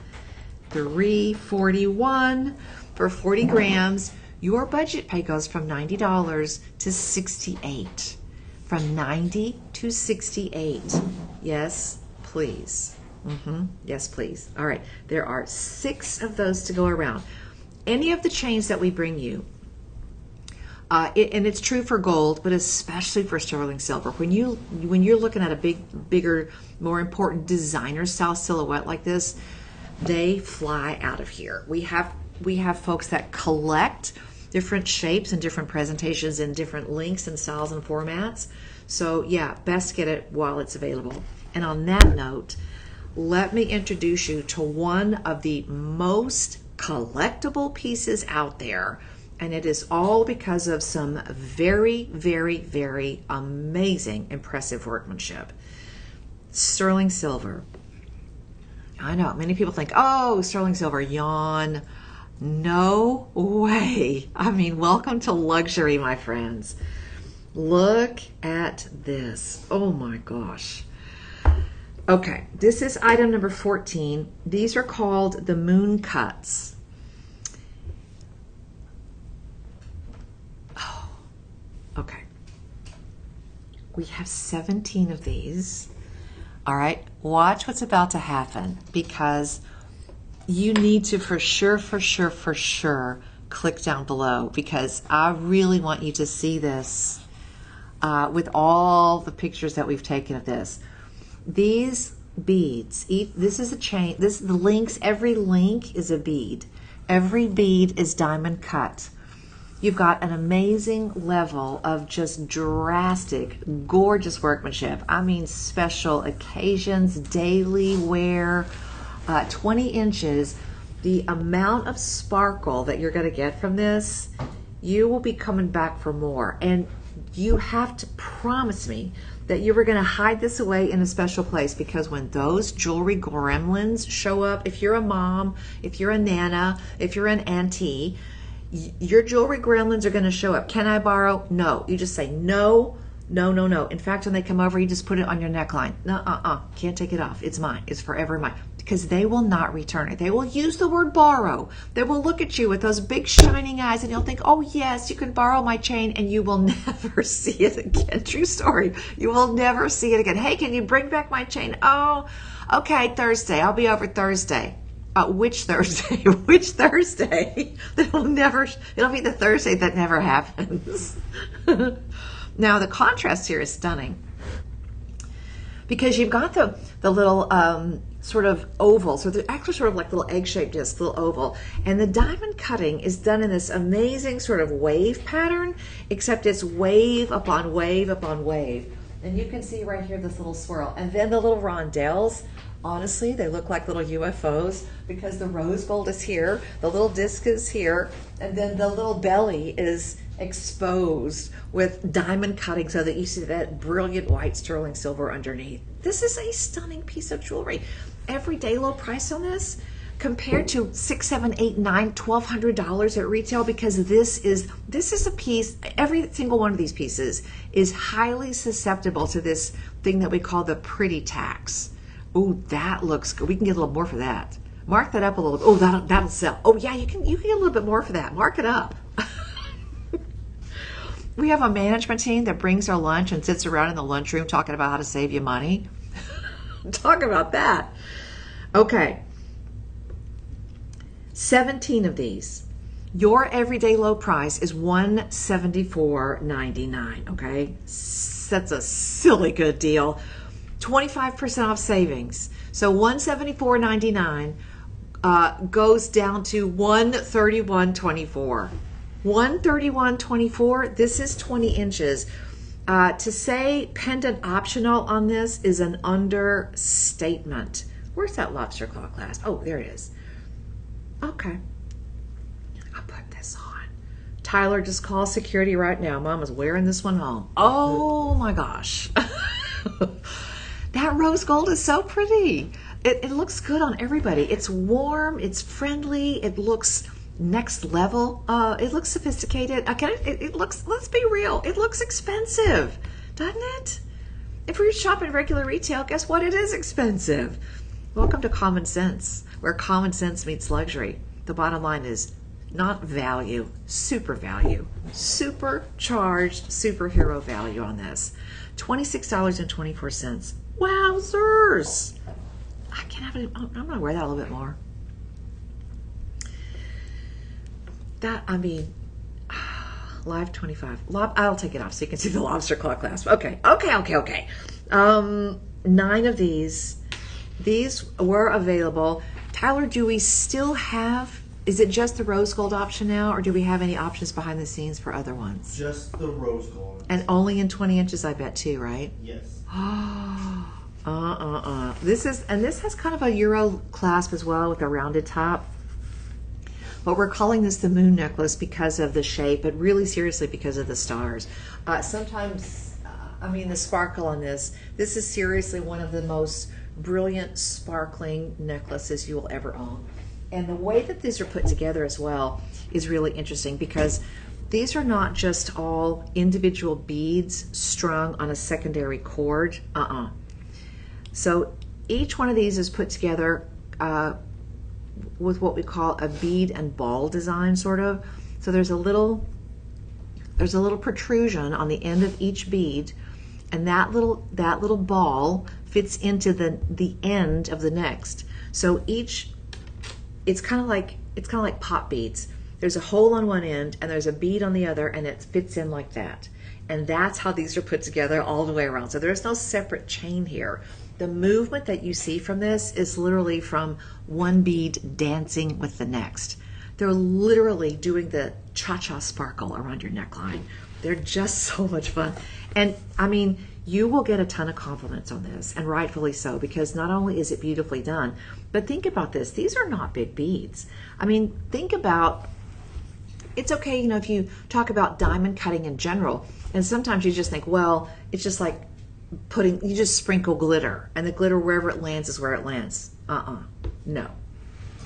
S1: $341 for 40 grams. Your budget pay goes from $90 to $68. From $90 to $68. Yes, please. Yes, please. All right. There are 6 of those to go around. Any of the chains that we bring you, and it's true for gold, but especially for sterling silver. When you're looking at a bigger, more important designer style silhouette like this, they fly out of here. We have folks that collect different shapes and different presentations in different lengths and styles and formats. So yeah, best get it while it's available. And on that note, let me introduce you to one of the most collectible pieces out there. And it is all because of some very, very, very amazing, impressive workmanship. Sterling silver. I know, many people think, oh, sterling silver, yawn. No way. I mean, welcome to luxury, my friends. Look at this. Oh my gosh. Okay, this is item number 14. These are called the moon cuts. Oh, okay. We have 17 of these. All right, watch what's about to happen, because you need to for sure click down below, because I really want you to see this with all the pictures that we've taken of this. These beads, this is a chain, this is the links, every link is a bead. Every bead is diamond cut. You've got an amazing level of just drastic, gorgeous workmanship. I mean, special occasions, daily wear, 20 inches. The amount of sparkle that you're going to get from this, you will be coming back for more. And you have to promise me that you were going to hide this away in a special place, because when those jewelry gremlins show up, if you're a mom, if you're a nana, if you're an auntie, your jewelry gremlins are going to show up. Can I borrow? No. You just say no, no, no, no. In fact, when they come over, you just put it on your neckline. No, can't take it off. It's mine. It's forever mine. Because they will not return it. They will use the word borrow. They will look at you with those big shining eyes, and you'll think, oh yes, you can borrow my chain, and you will never see it again. True story. You will never see it again. Hey, can you bring back my chain? Oh, okay, Thursday. I'll be over Thursday. Which Thursday? Which Thursday? It'll be the Thursday that never happens. Now, the contrast here is stunning, because you've got the little sort of oval. So they're actually sort of like little egg-shaped discs, little oval. And the diamond cutting is done in this amazing sort of wave pattern, except it's wave upon wave upon wave. And you can see right here this little swirl. And then the little rondelles, honestly, they look like little UFOs, because the rose gold is here, the little disc is here, and then the little belly is exposed with diamond cutting so that you see that brilliant white sterling silver underneath. This is a stunning piece of jewelry. Everyday low price on this, compared to $600, $700, $800, $900, $1,200 at retail, because this is a piece. Every single one of these pieces is highly susceptible to this thing that we call the pretty tax. Oh, that looks good. We can get a little more for that. Mark that up a little bit. Oh, that'll sell. Oh yeah, you can get a little bit more for that. Mark it up. We have a management team that brings our lunch and sits around in the lunchroom talking about how to save you money. Talk about that. Okay. 17 of these. Your everyday low price is $174.99. Okay, that's a silly good deal. 25% off savings. So $174.99 goes down to $131.24. $131.24. This is 20 inches. To say pendant optional on this is an understatement. Where's that lobster claw clasp? Oh, there it is. Okay. I'll put this on. Tyler, just call security right now. Mama's wearing this one home. Oh my gosh. That rose gold is so pretty. It looks good on everybody. It's warm, it's friendly, it looks next level. It looks sophisticated. Okay, it looks, let's be real, it looks expensive, doesn't it? If you're shopping regular retail, guess what? It is expensive. Welcome to Common Sense, where common sense meets luxury. The bottom line is not value, super value, supercharged superhero value on this. $26.24. Wowzers! I can't have it. I'm gonna wear that a little bit more. That, I mean, live 25. I'll take it off so you can see the lobster claw clasp. Okay. 9 of these. These were available. Tyler, do we still have, is it just the rose gold option now, or do we have any options behind the scenes for other ones?
S2: Just the rose gold.
S1: And only in 20 inches, I bet, too, right?
S2: Yes.
S1: This has kind of a Euro clasp as well with a rounded top. But we're calling this the moon necklace because of the shape, but really seriously because of the stars. Sometimes, I mean, the sparkle on this is seriously one of the most brilliant sparkling necklaces you will ever own. And the way that these are put together as well is really interesting, because these are not just all individual beads strung on a secondary cord. So each one of these is put together with what we call a bead and ball design, sort of. So there's a little protrusion on the end of each bead, and that little ball fits into the end of the next. So it's kind of like pop beads. There's a hole on one end and there's a bead on the other, and it fits in like that. And that's how these are put together all the way around. So there's no separate chain here. The movement that you see from this is literally from one bead dancing with the next. They're literally doing the cha-cha sparkle around your neckline. They're just so much fun. And I mean, you will get a ton of compliments on this, and rightfully so, because not only is it beautifully done, but think about this. These are not big beads. I mean, think about, it's okay, you know, if you talk about diamond cutting in general, and sometimes you just think, well, it's just like you just sprinkle glitter, and the glitter wherever it lands is where it lands. No.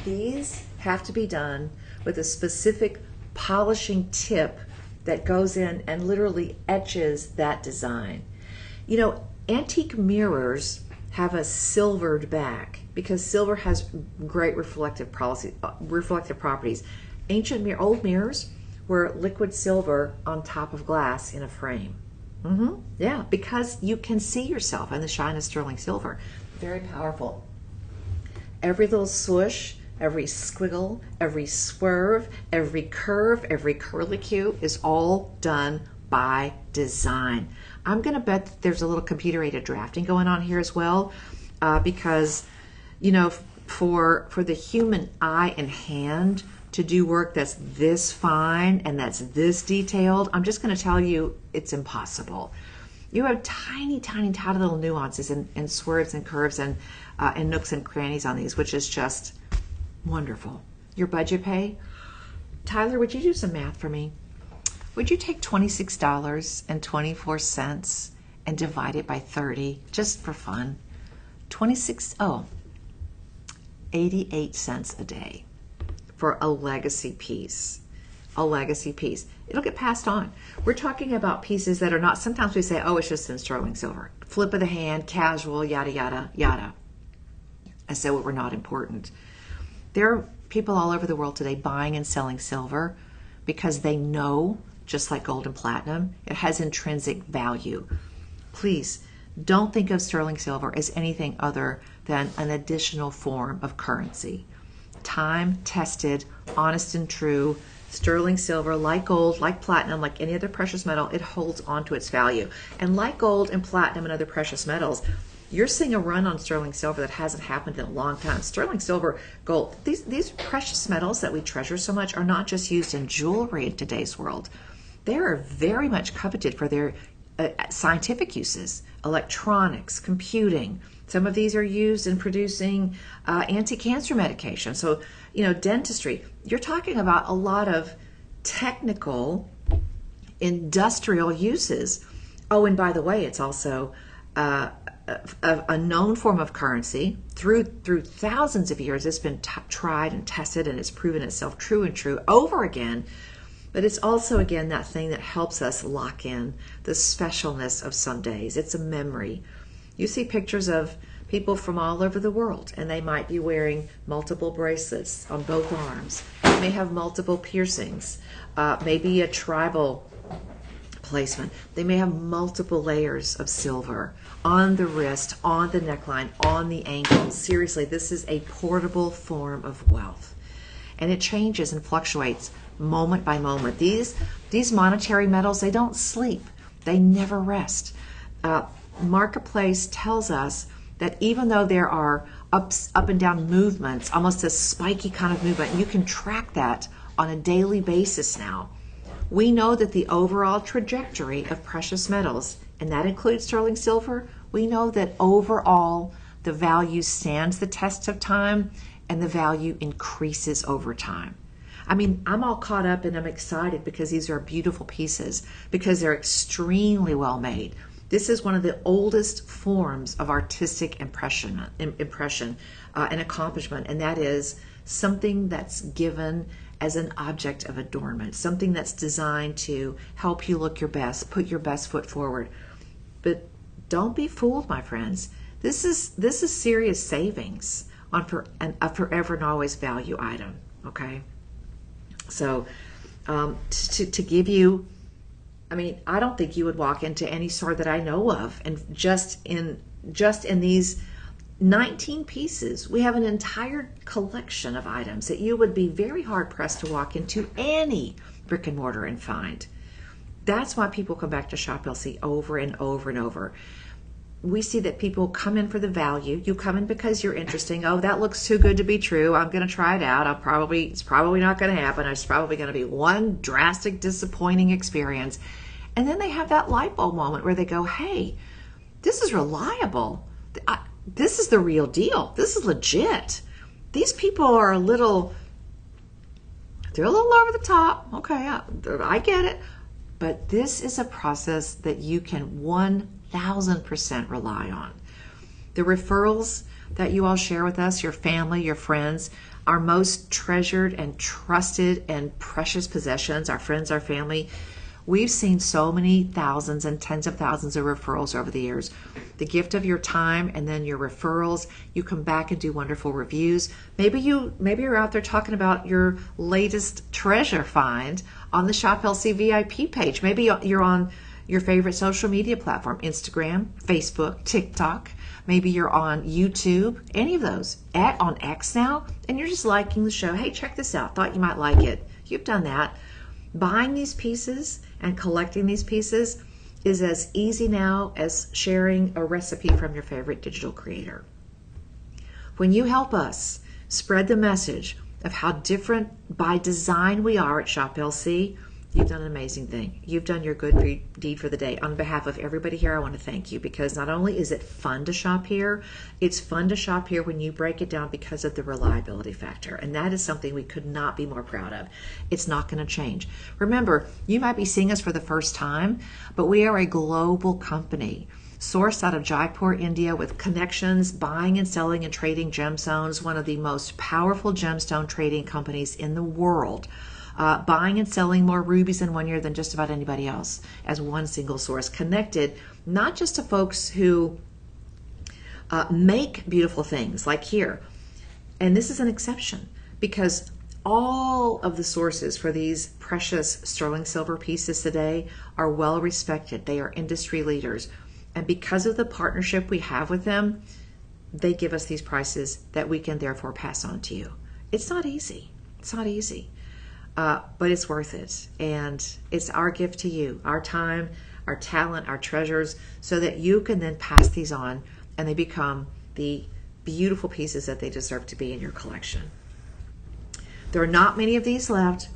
S1: These have to be done with a specific polishing tip that goes in and literally etches that design. You know, antique mirrors have a silvered back because silver has great reflective properties. Old mirrors were liquid silver on top of glass in a frame. Yeah, because you can see yourself in the shine of sterling silver. Very powerful. Every little swoosh, every squiggle, every swerve, every curve, every curlicue is all done by design. I'm going to bet that there's a little computer-aided drafting going on here as well, because, you know, for the human eye and hand to do work that's this fine and that's this detailed, I'm just going to tell you it's impossible. You have tiny, tiny, tiny little nuances and swerves and curves and nooks and crannies on these, which is just wonderful. Your budget pay? Tyler, would you do some math for me? Would you take $26.24 and divide it by 30 just for fun? 88 cents a day for a legacy piece. A legacy piece. It'll get passed on. We're talking about pieces that are not, sometimes we say, oh, it's just in sterling silver. Flip of the hand, casual, yada, yada, yada. I said, well, we're not important. There are people all over the world today buying and selling silver because they know, just like gold and platinum, it has intrinsic value. Please don't think of sterling silver as anything other than an additional form of currency. Time tested, honest and true. Sterling silver, like gold, like platinum, like any other precious metal, it holds on to its value. And like gold and platinum and other precious metals, you're seeing a run on sterling silver that hasn't happened in a long time. Sterling silver, gold, these precious metals that we treasure so much are not just used in jewelry in today's world. They are very much coveted for their scientific uses, electronics, computing. Some of these are used in producing anti-cancer medication. So, you know, dentistry. You're talking about a lot of technical, industrial uses. Oh, and by the way, it's also a known form of currency. Through thousands of years, it's been tried and tested, and it's proven itself true and true over again. But it's also, again, that thing that helps us lock in the specialness of some days. It's a memory. You see pictures of people from all over the world, and they might be wearing multiple bracelets on both arms. They may have multiple piercings, maybe a tribal placement. They may have multiple layers of silver on the wrist, on the neckline, on the ankle. Seriously, this is a portable form of wealth. And it changes and fluctuates moment by moment. These monetary metals, they don't sleep. They never rest. Marketplace tells us that even though there are up and down movements, almost a spiky kind of movement, you can track that on a daily basis now. We know that the overall trajectory of precious metals, and that includes sterling silver, we know that overall the value stands the test of time and the value increases over time. I mean, I'm all caught up and I'm excited because these are beautiful pieces, because they're extremely well made. This is one of the oldest forms of artistic impression and accomplishment, and that is something that's given as an object of adornment, something that's designed to help you look your best, put your best foot forward. But don't be fooled, my friends. This is serious savings on a forever and always value item. Okay, so to give you, I mean, I don't think you would walk into any store that I know of, and just in these 19 pieces, we have an entire collection of items that you would be very hard pressed to walk into any brick and mortar and find. That's why people come back to Shop LC over and over and over. We see that people come in for the value. You come in because you're interesting. Oh, that looks too good to be true. I'm going to try it out. It's probably not going to happen. It's probably going to be one drastic, disappointing experience. And then they have that light bulb moment where they go, hey, this is reliable. This is the real deal. This is legit. These people are they're a little over the top. Okay, I get it. But this is a process that you can 1,000% rely on. The referrals that you all share with us, your family, your friends, our most treasured and trusted and precious possessions, our friends, our family. We've seen so many thousands and tens of thousands of referrals over the years. The gift of your time and then your referrals. You come back and do wonderful reviews. Maybe you're out there talking about your latest treasure find on the Shop LC VIP page. Maybe you're on your favorite social media platform, Instagram, Facebook, TikTok. Maybe you're on YouTube, any of those. On X now, and you're just liking the show. Hey, check this out. Thought you might like it. You've done that. Buying these pieces and collecting these pieces is as easy now as sharing a recipe from your favorite digital creator. When you help us spread the message of how different by design we are at Shop LC, you've done an amazing thing. You've done your good deed for the day. On behalf of everybody here, I want to thank you, because not only is it fun to shop here, it's fun to shop here when you break it down because of the reliability factor. And that is something we could not be more proud of. It's not going to change. Remember, you might be seeing us for the first time, but we are a global company sourced out of Jaipur, India, with connections, buying and selling and trading gemstones, one of the most powerful gemstone trading companies in the world. Buying and selling more rubies in 1 year than just about anybody else as one single source, connected not just to folks who make beautiful things like here. And this is an exception, because all of the sources for these precious sterling silver pieces today are well respected. They are industry leaders. And because of the partnership we have with them, they give us these prices that we can therefore pass on to you. It's not easy. It's not easy. But it's worth it. And it's our gift to you, our time, our talent, our treasures, so that you can then pass these on and they become the beautiful pieces that they deserve to be in your collection. There are not many of these left.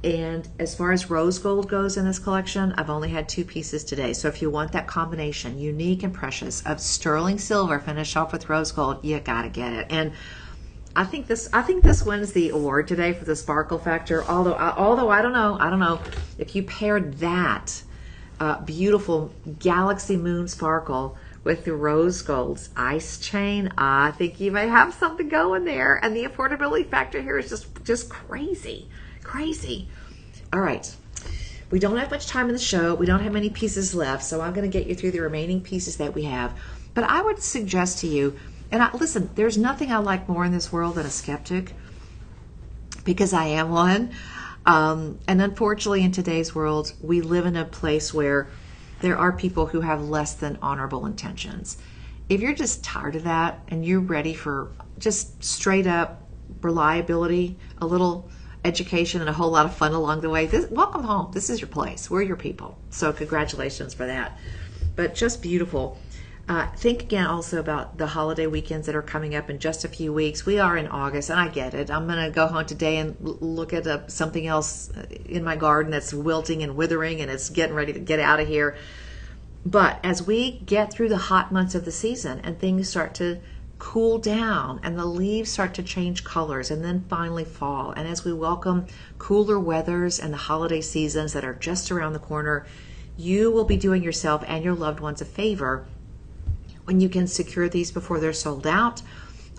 S1: And as far as rose gold goes in this collection, I've only had 2 pieces today. So if you want that combination, unique and precious, of sterling silver finished off with rose gold, you gotta get it. And I think this wins the award today for the sparkle factor. Although I don't know if you paired that beautiful galaxy moon sparkle with the rose gold's ice chain, I think you may have something going there. And the affordability factor here is just crazy. All right, we don't have much time in the show. We don't have many pieces left, so I'm going to get you through the remaining pieces that we have. But I would suggest to you, and listen, there's nothing I like more in this world than a skeptic, because I am one. And unfortunately, in today's world, we live in a place where there are people who have less than honorable intentions. If you're just tired of that and you're ready for just straight up reliability, a little education, and a whole lot of fun along the way, welcome home. This is your place. We're your people. So congratulations for that. But just beautiful. Think again also about the holiday weekends that are coming up in just a few weeks. We are in August, and I get it. I'm going to go home today and look at something else in my garden that's wilting and withering, and it's getting ready to get out of here. But as we get through the hot months of the season and things start to cool down and the leaves start to change colors and then finally fall, and as we welcome cooler weathers and the holiday seasons that are just around the corner, you will be doing yourself and your loved ones a favor when you can secure these before they're sold out.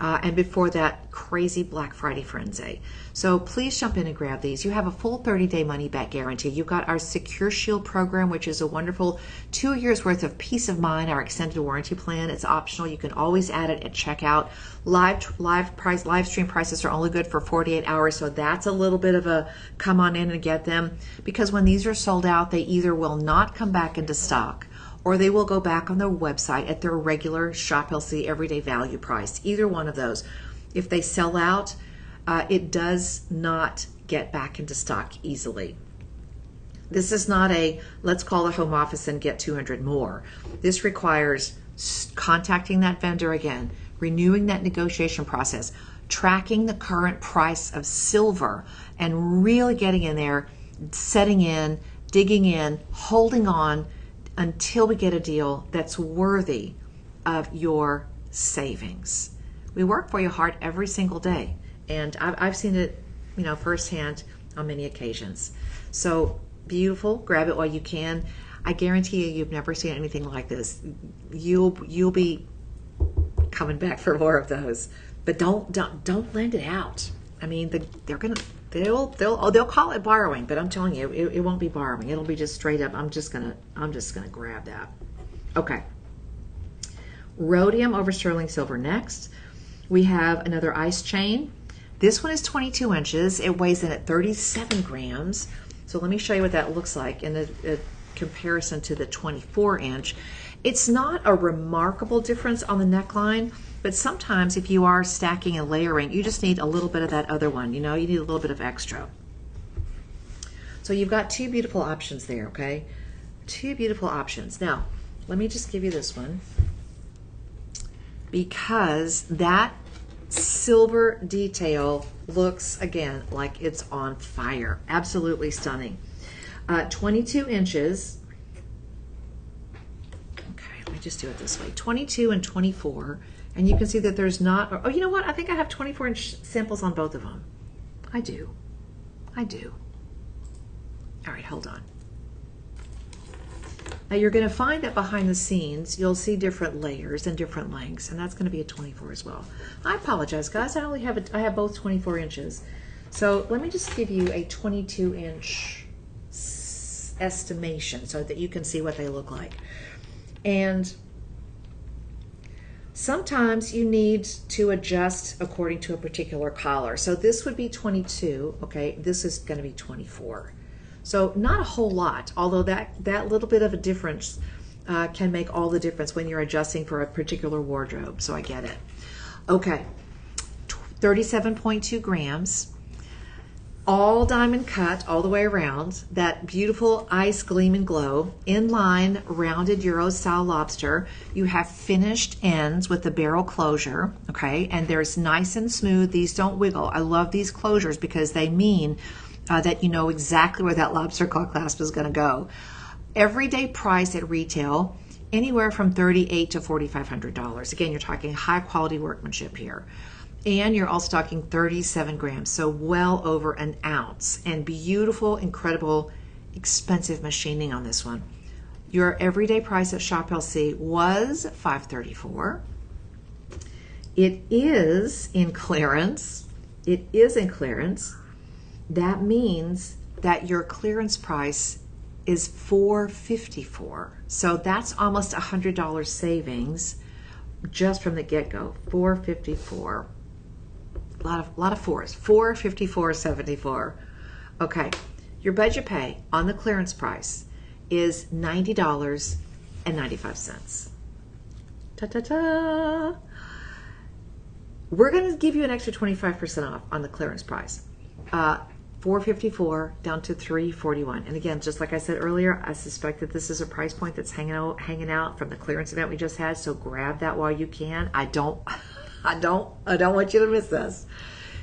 S1: and before that, crazy Black Friday frenzy. So please jump in and grab these. You have a full 30-day money-back guarantee. You've got our Secure Shield program, which is a wonderful 2 years worth of peace of mind, our extended warranty plan. It's optional. You can always add it at checkout. Live stream prices are only good for 48 hours, so that's a little bit of a come on in and get them, because when these are sold out, they either will not come back into stock or they will go back on their website at their regular Shop LC everyday value price. Either one of those. If they sell out, it does not get back into stock easily. This is not a let's call the home office and get 200 more. This requires contacting that vendor again, renewing that negotiation process, tracking the current price of silver, and really getting in there, setting in, digging in, holding on until we get a deal that's worthy of your savings. We work for you hard every single day, and I've seen it, firsthand on many occasions. So beautiful, grab it while you can. I guarantee you've never seen anything like this. You'll be coming back for more of those, but don't lend it out. I mean, they'll call it borrowing, but I'm telling you, it won't be borrowing. It'll be just straight up. I'm just gonna grab that. Okay. Rhodium over sterling silver next. We have another ice chain. This one is 22 inches. It weighs in at 37 grams. So let me show you what that looks like in a comparison to the 24 inch. It's not a remarkable difference on the neckline, but sometimes if you are stacking and layering, you just need a little bit of that other one. You need a little bit of extra. So you've got two beautiful options there, okay? Two beautiful options. Now, let me just give you this one, because that silver detail looks, again, like it's on fire. Absolutely stunning. 22 inches. Let me just do it this way. 22 and 24. And you can see that there's not, oh, you know what? I think I have 24 inch samples on both of them. I do. All right, hold on. Now you're going to find that behind the scenes, you'll see different layers and different lengths, and that's going to be a 24 as well. I apologize, guys. I have both 24 inches. So let me just give you a 22 inch estimation so that you can see what they look like. And sometimes you need to adjust according to a particular collar. So this would be 22, okay? This is going to be 24. So not a whole lot, although that little bit of a difference can make all the difference when you're adjusting for a particular wardrobe. So I get it. Okay, 37.2 grams. All diamond cut all the way around. That beautiful ice gleam and glow. Inline rounded Euro style lobster. You have finished ends with the barrel closure, okay? And there's nice and smooth. These don't wiggle. I love these closures because they mean that you know exactly where that lobster claw clasp is going to go. Everyday price at retail, anywhere from $3,800 to $4,500. Again, you're talking high quality workmanship here. And you're also talking 37 grams, so well over an ounce. And beautiful, incredible, expensive machining on this one. Your everyday price at Shop LC was $534. It is in clearance. That means that your clearance price is $454. So that's almost $100 savings just from the get-go. $454. A lot of fours. $454.74. Okay, your budget pay on the clearance price is $90.95. Ta-ta-ta! We're going to give you an extra 25% off on the clearance price. $454 down to $341. And again, just like I said earlier, I suspect that this is a price point that's hanging out from the clearance event we just had. So grab that while you can. I don't want you to miss this.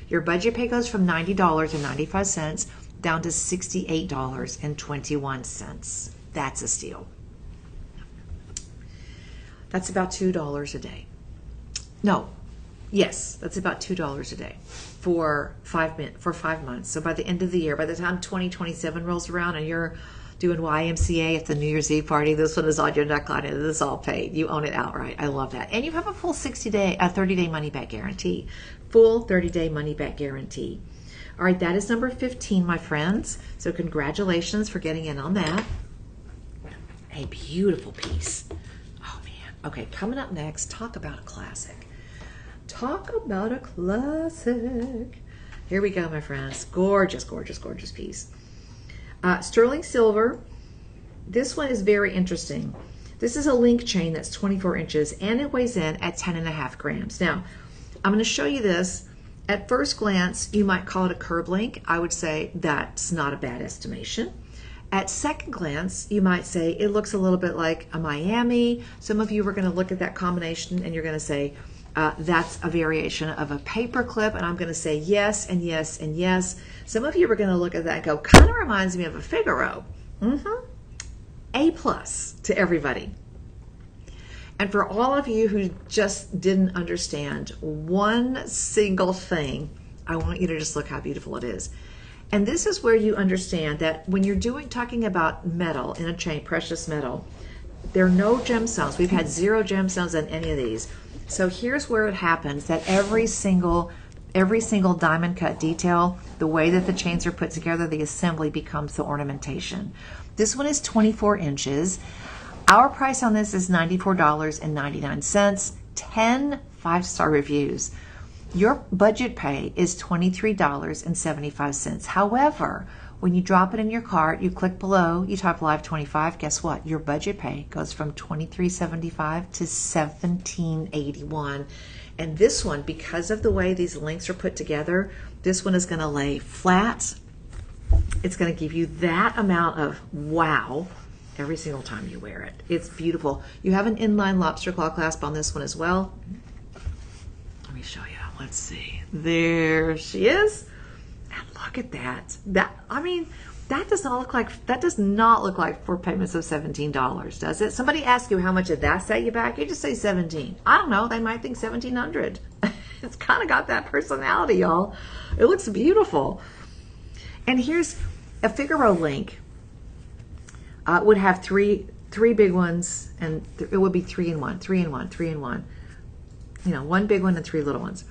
S1: Your budget pay goes from $90.95 down to $68.21. That's a steal. That's about $2 a day. No, yes, that's about $2 a day for 5 months. So by the end of the year, by the time 2027 rolls around and you're doing YMCA at the New Year's Eve party. This one is on your neckline and it is all paid. You own it outright. I love that. And you have a full 30-day money back guarantee. Full 30-day money back guarantee. All right, that is number 15, my friends. So congratulations for getting in on that. A beautiful piece. Oh man. Okay, coming up next, talk about a classic. Talk about a classic. Here we go, my friends. Gorgeous, gorgeous, gorgeous piece. Sterling silver. This one is very interesting. This is a link chain that's 24 inches and it weighs in at 10.5 grams. Now, I'm going to show you this. At first glance, you might call it a curb link. I would say that's not a bad estimation. At second glance, you might say it looks a little bit like a Miami. Some of you are going to look at that combination and you're going to say that's a variation of a paper clip, and I'm going to say yes and yes and yes. Some of you are going to look at that and go, kind of reminds me of a Figaro. A+ to everybody. And for all of you who just didn't understand one single thing, I want you to just look how beautiful it is. And this is where you understand that when you're talking about metal in a chain, precious metal, there are no gemstones. We've had 0 gemstones on any of these. So here's where it happens that every single diamond cut detail, the way that the chains are put together, the assembly becomes the ornamentation. This one is 24 inches. Our price on this is $94.99, 10 5-star reviews. Your budget pay is $23.75. However, when you drop it in your cart, you click below, you type live 25, guess what? Your budget pay goes from $23.75 to $17.81. And this one, because of the way these links are put together, this one is going to lay flat. It's going to give you that amount of wow every single time you wear it. It's beautiful. You have an inline lobster claw clasp on this one as well. Let me show you. Let's see. There she is. And look at that. That does not look like 4 payments of $17, does it? Somebody asks you how much did that set you back? You just say 17. I don't know. They might think 1,700. It's kind of got that personality, y'all. It looks beautiful. And here's a Figaro link. Would have three big ones, and it would be 3 in 1, 3 in 1, 3 in 1. You know, 1 big one and 3 little ones.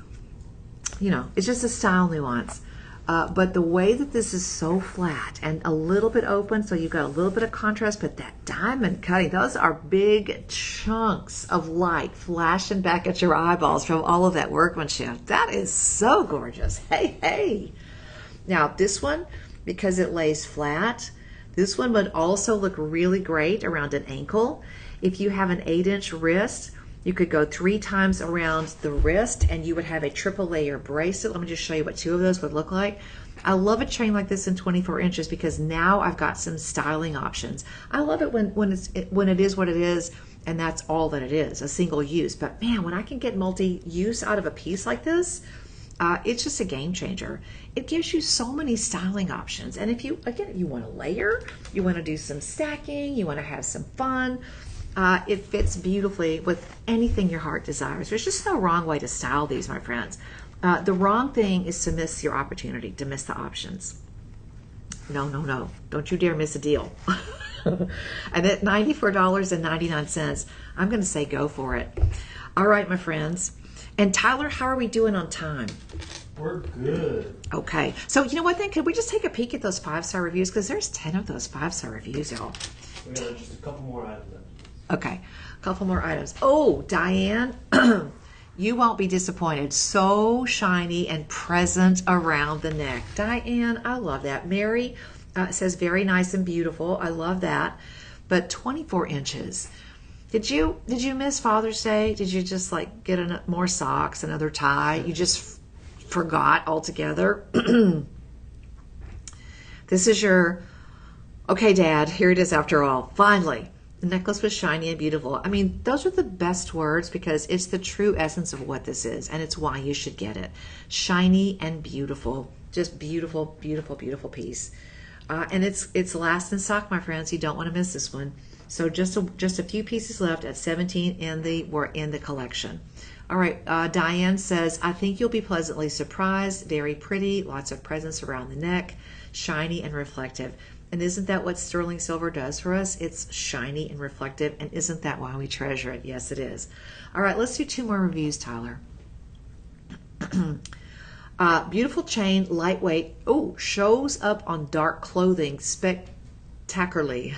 S1: You know, it's just a style nuance. But the way that this is so flat and a little bit open, so you've got a little bit of contrast, but that diamond cutting, those are big chunks of light flashing back at your eyeballs from all of that workmanship. That is so gorgeous. Hey, hey. Now, this one, because it lays flat, this one would also look really great around an ankle. If you have an 8-inch wrist, you could go 3 times around the wrist and you would have a triple layer bracelet. Let me just show you what 2 of those would look like. I love a chain like this in 24 inches because now I've got some styling options. I love it when it is what it is and that's all that it is, a single use. But man, when I can get multi-use out of a piece like this, it's just a game changer. It gives you so many styling options. And if you want to layer, you want to do some stacking, you want to have some fun, it fits beautifully with anything your heart desires. There's just no wrong way to style these, my friends. The wrong thing is to miss your opportunity, to miss the options. No, no, no. Don't you dare miss a deal. And at $94.99, I'm going to say go for it. All right, my friends. And Tyler, how are we doing on time?
S2: We're good.
S1: Okay. So you know what then? Could we just take a peek at those 5-star reviews? Because there's 10 of those 5-star reviews, y'all.
S2: We got just a couple more items.
S1: Okay. A couple more items. Oh, Diane, you won't be disappointed. So shiny and present around the neck. Diane, I love that. Mary says very nice and beautiful. I love that. But 24 inches. Did you miss Father's Day? Did you just like get more socks, another tie? You just forgot altogether? This is your, okay, Dad, here it is after all. Finally, the necklace was shiny and beautiful. I mean, those are the best words because it's the true essence of what this is, and it's why you should get it. Shiny and beautiful. Just beautiful, beautiful, beautiful piece. And it's last in stock, my friends. You don't want to miss this one. So just a few pieces left at 17 in the collection. All right, Diane says, I think you'll be pleasantly surprised. Very pretty, lots of presence around the neck, shiny and reflective.
S3: And isn't that what sterling silver does for us? It's shiny and reflective, and isn't that why we treasure it? Yes, it is. All right, let's do 2 more reviews, Tyler. Beautiful chain, lightweight. Oh, shows up on dark clothing spectacularly.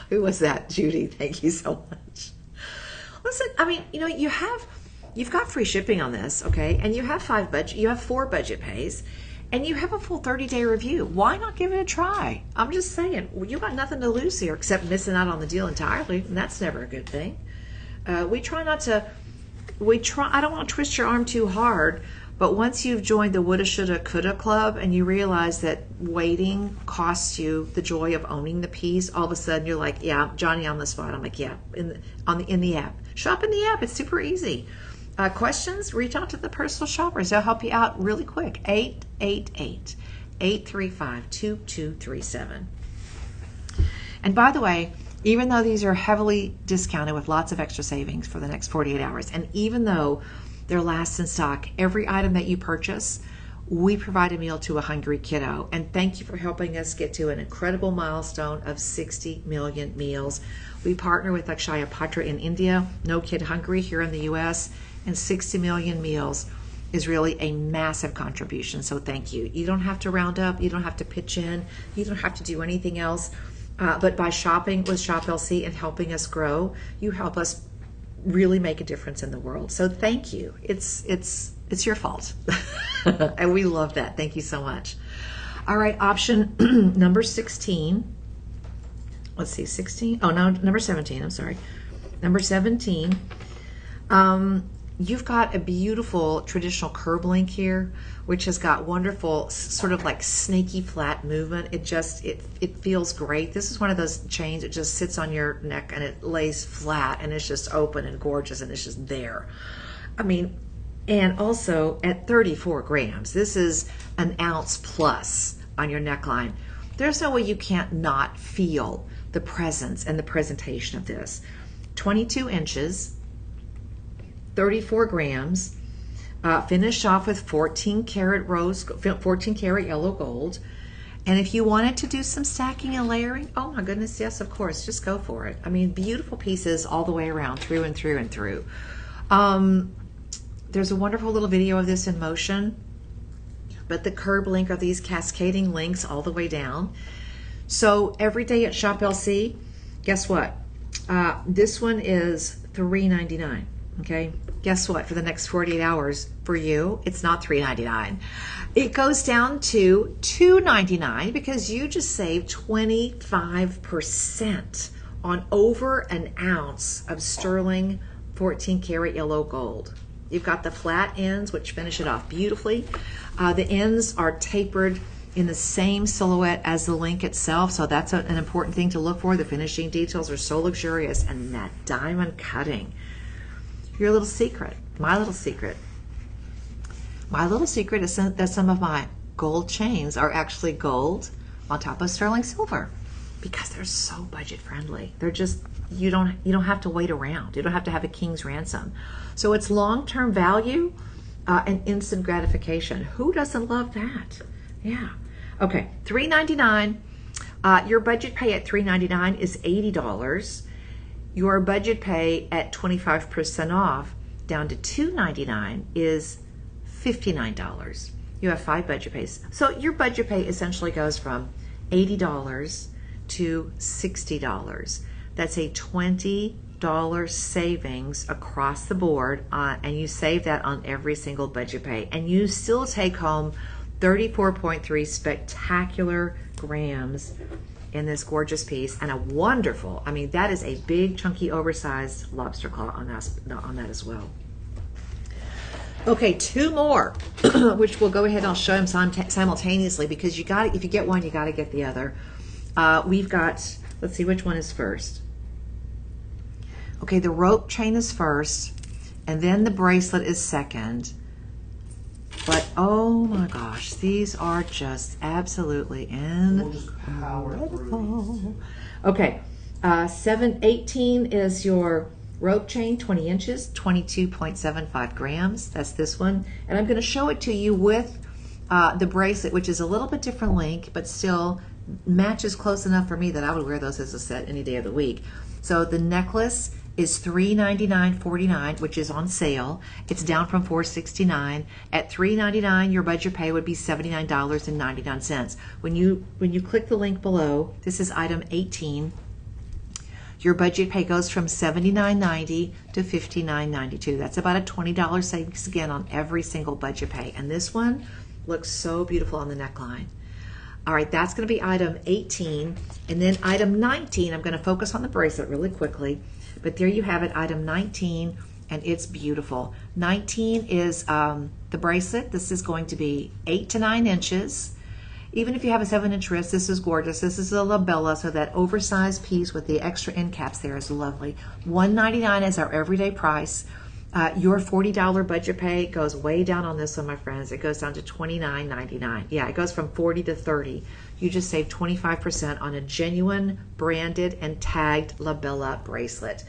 S3: Who was that? Judy, thank you so much. Listen, I mean, you know, you've got free shipping on this, okay? And you have 4 budget pays, and you have a full 30-day review. Why not give it a try? I'm just saying, you got nothing to lose here except missing out on the deal entirely, and that's never a good thing. I don't want to twist your arm too hard, but once you've joined the woulda, shoulda, coulda club and you realize that waiting costs you the joy of owning the piece, all of a sudden you're like, yeah, Johnny on the spot. I'm like, yeah, in the app. Shop in the app. It's super easy. Questions? Reach out to the personal shoppers. They'll help you out really quick. 888-835-2237. And by the way, even though these are heavily discounted with lots of extra savings for the next 48 hours, and even though they're last in stock, every item that you purchase, we provide a meal to a hungry kiddo. And thank you for helping us get to an incredible milestone of 60 million meals. We partner with Akshaya Patra in India, No Kid Hungry here in the US, and 60 million meals is really a massive contribution. So thank you. You don't have to round up, you don't have to pitch in, you don't have to do anything else. But by shopping with Shop LC and helping us grow, you help us really make a difference in the world. So thank you. It's your fault. And we love that. Thank you so much. All right, option number 16. Let's see, 16. Oh, no, number 17. I'm sorry. Number 17. You've got a beautiful traditional curb link here, which has got wonderful sort of like snaky flat movement. It feels great. This is one of those chains that just sits on your neck and it lays flat and it's just open and gorgeous and it's just there. I mean, and also at 34 grams, this is an ounce plus on your neckline. There's no way you can't not feel the presence and the presentation of this. 22 inches, 34 grams, finished off with 14 karat yellow gold. And if you wanted to do some stacking and layering, oh my goodness, yes, of course, just go for it. I mean, beautiful pieces all the way around, through and through and through. There's a wonderful little video of this in motion, but the curb link are these cascading links all the way down. So every day at Shop LC, guess what? This one is $3.99. Okay, guess what? For the next 48 hours for you, it's not $3.99. It goes down to $2.99 because you just saved 25% on over an ounce of sterling 14 karat yellow gold. You've got the flat ends, which finish it off beautifully. The ends are tapered in the same silhouette as the link itself, so that's an important thing to look for. The finishing details are so luxurious, and that diamond cutting. Your little secret, my little secret. My little secret is that some of my gold chains are actually gold on top of sterling silver because they're so budget friendly. They're just, you don't have to wait around. You don't have to have a king's ransom. So it's long-term value and instant gratification. Who doesn't love that? Yeah. Okay, $3.99. Your budget pay at $3.99 is $80. Your budget pay at 25% off down to $2.99 is $59. You have 5 budget pays. So your budget pay essentially goes from $80 to $60. That's a $20 savings across the board, and you save that on every single budget pay. And you still take home 34.3 spectacular grams in this gorgeous piece, and a wonderful, I mean, that is a big, chunky, oversized lobster claw on that as well. Okay, 2 more, which we'll go ahead and I'll show them simultaneously because you got, if you get one, you got to get the other. We've got, let's see, which one is first? Okay, the rope chain is first, and then the bracelet is second. But oh my gosh, these are just absolutely incredible. Okay, 18 is your rope chain, 20 inches, 22.75 grams. That's this one. And I'm going to show it to you with the bracelet, which is a little bit different link, but still matches close enough for me that I would wear those as a set any day of the week. So the necklace is $399.49, which is on sale. It's down from $469. At $399, your budget pay would be $79.99. When you click the link below, this is item 18. Your budget pay goes from $79.90 to $59.92. That's about a $20 savings again on every single budget pay. And this one looks so beautiful on the neckline. All right, that's going to be item 18. And then item 19, I'm going to focus on the bracelet really quickly. But there you have it, item 19, and it's beautiful. 19 is the bracelet. This is going to be 8 to 9 inches. Even if you have a 7-inch wrist, this is gorgeous. This is a labella, so that oversized piece with the extra end caps there is lovely. $199 is our everyday price. Your $40 budget pay goes way down on this one, my friends. It goes down to $29.99. Yeah, it goes from $40 to $30. You just save 25% on a genuine branded and tagged labella bracelet.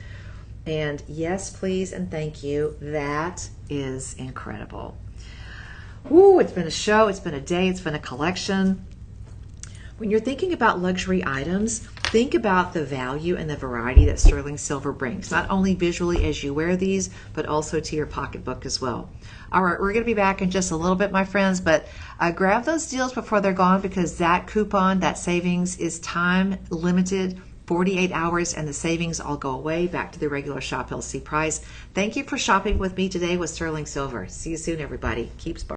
S3: And yes, please, and thank you. That is incredible. Ooh, it's been a show, it's been a day, it's been a collection. When you're thinking about luxury items, think about the value and the variety that sterling silver brings, not only visually as you wear these, but also to your pocketbook as well. All right, we're going to be back in just a little bit, my friends, but grab those deals before they're gone, because that coupon, that savings is time limited, 48 hours, and the savings all go away back to the regular Shop LC price. Thank you for shopping with me today with sterling silver. See you soon, everybody. Keep sparkling.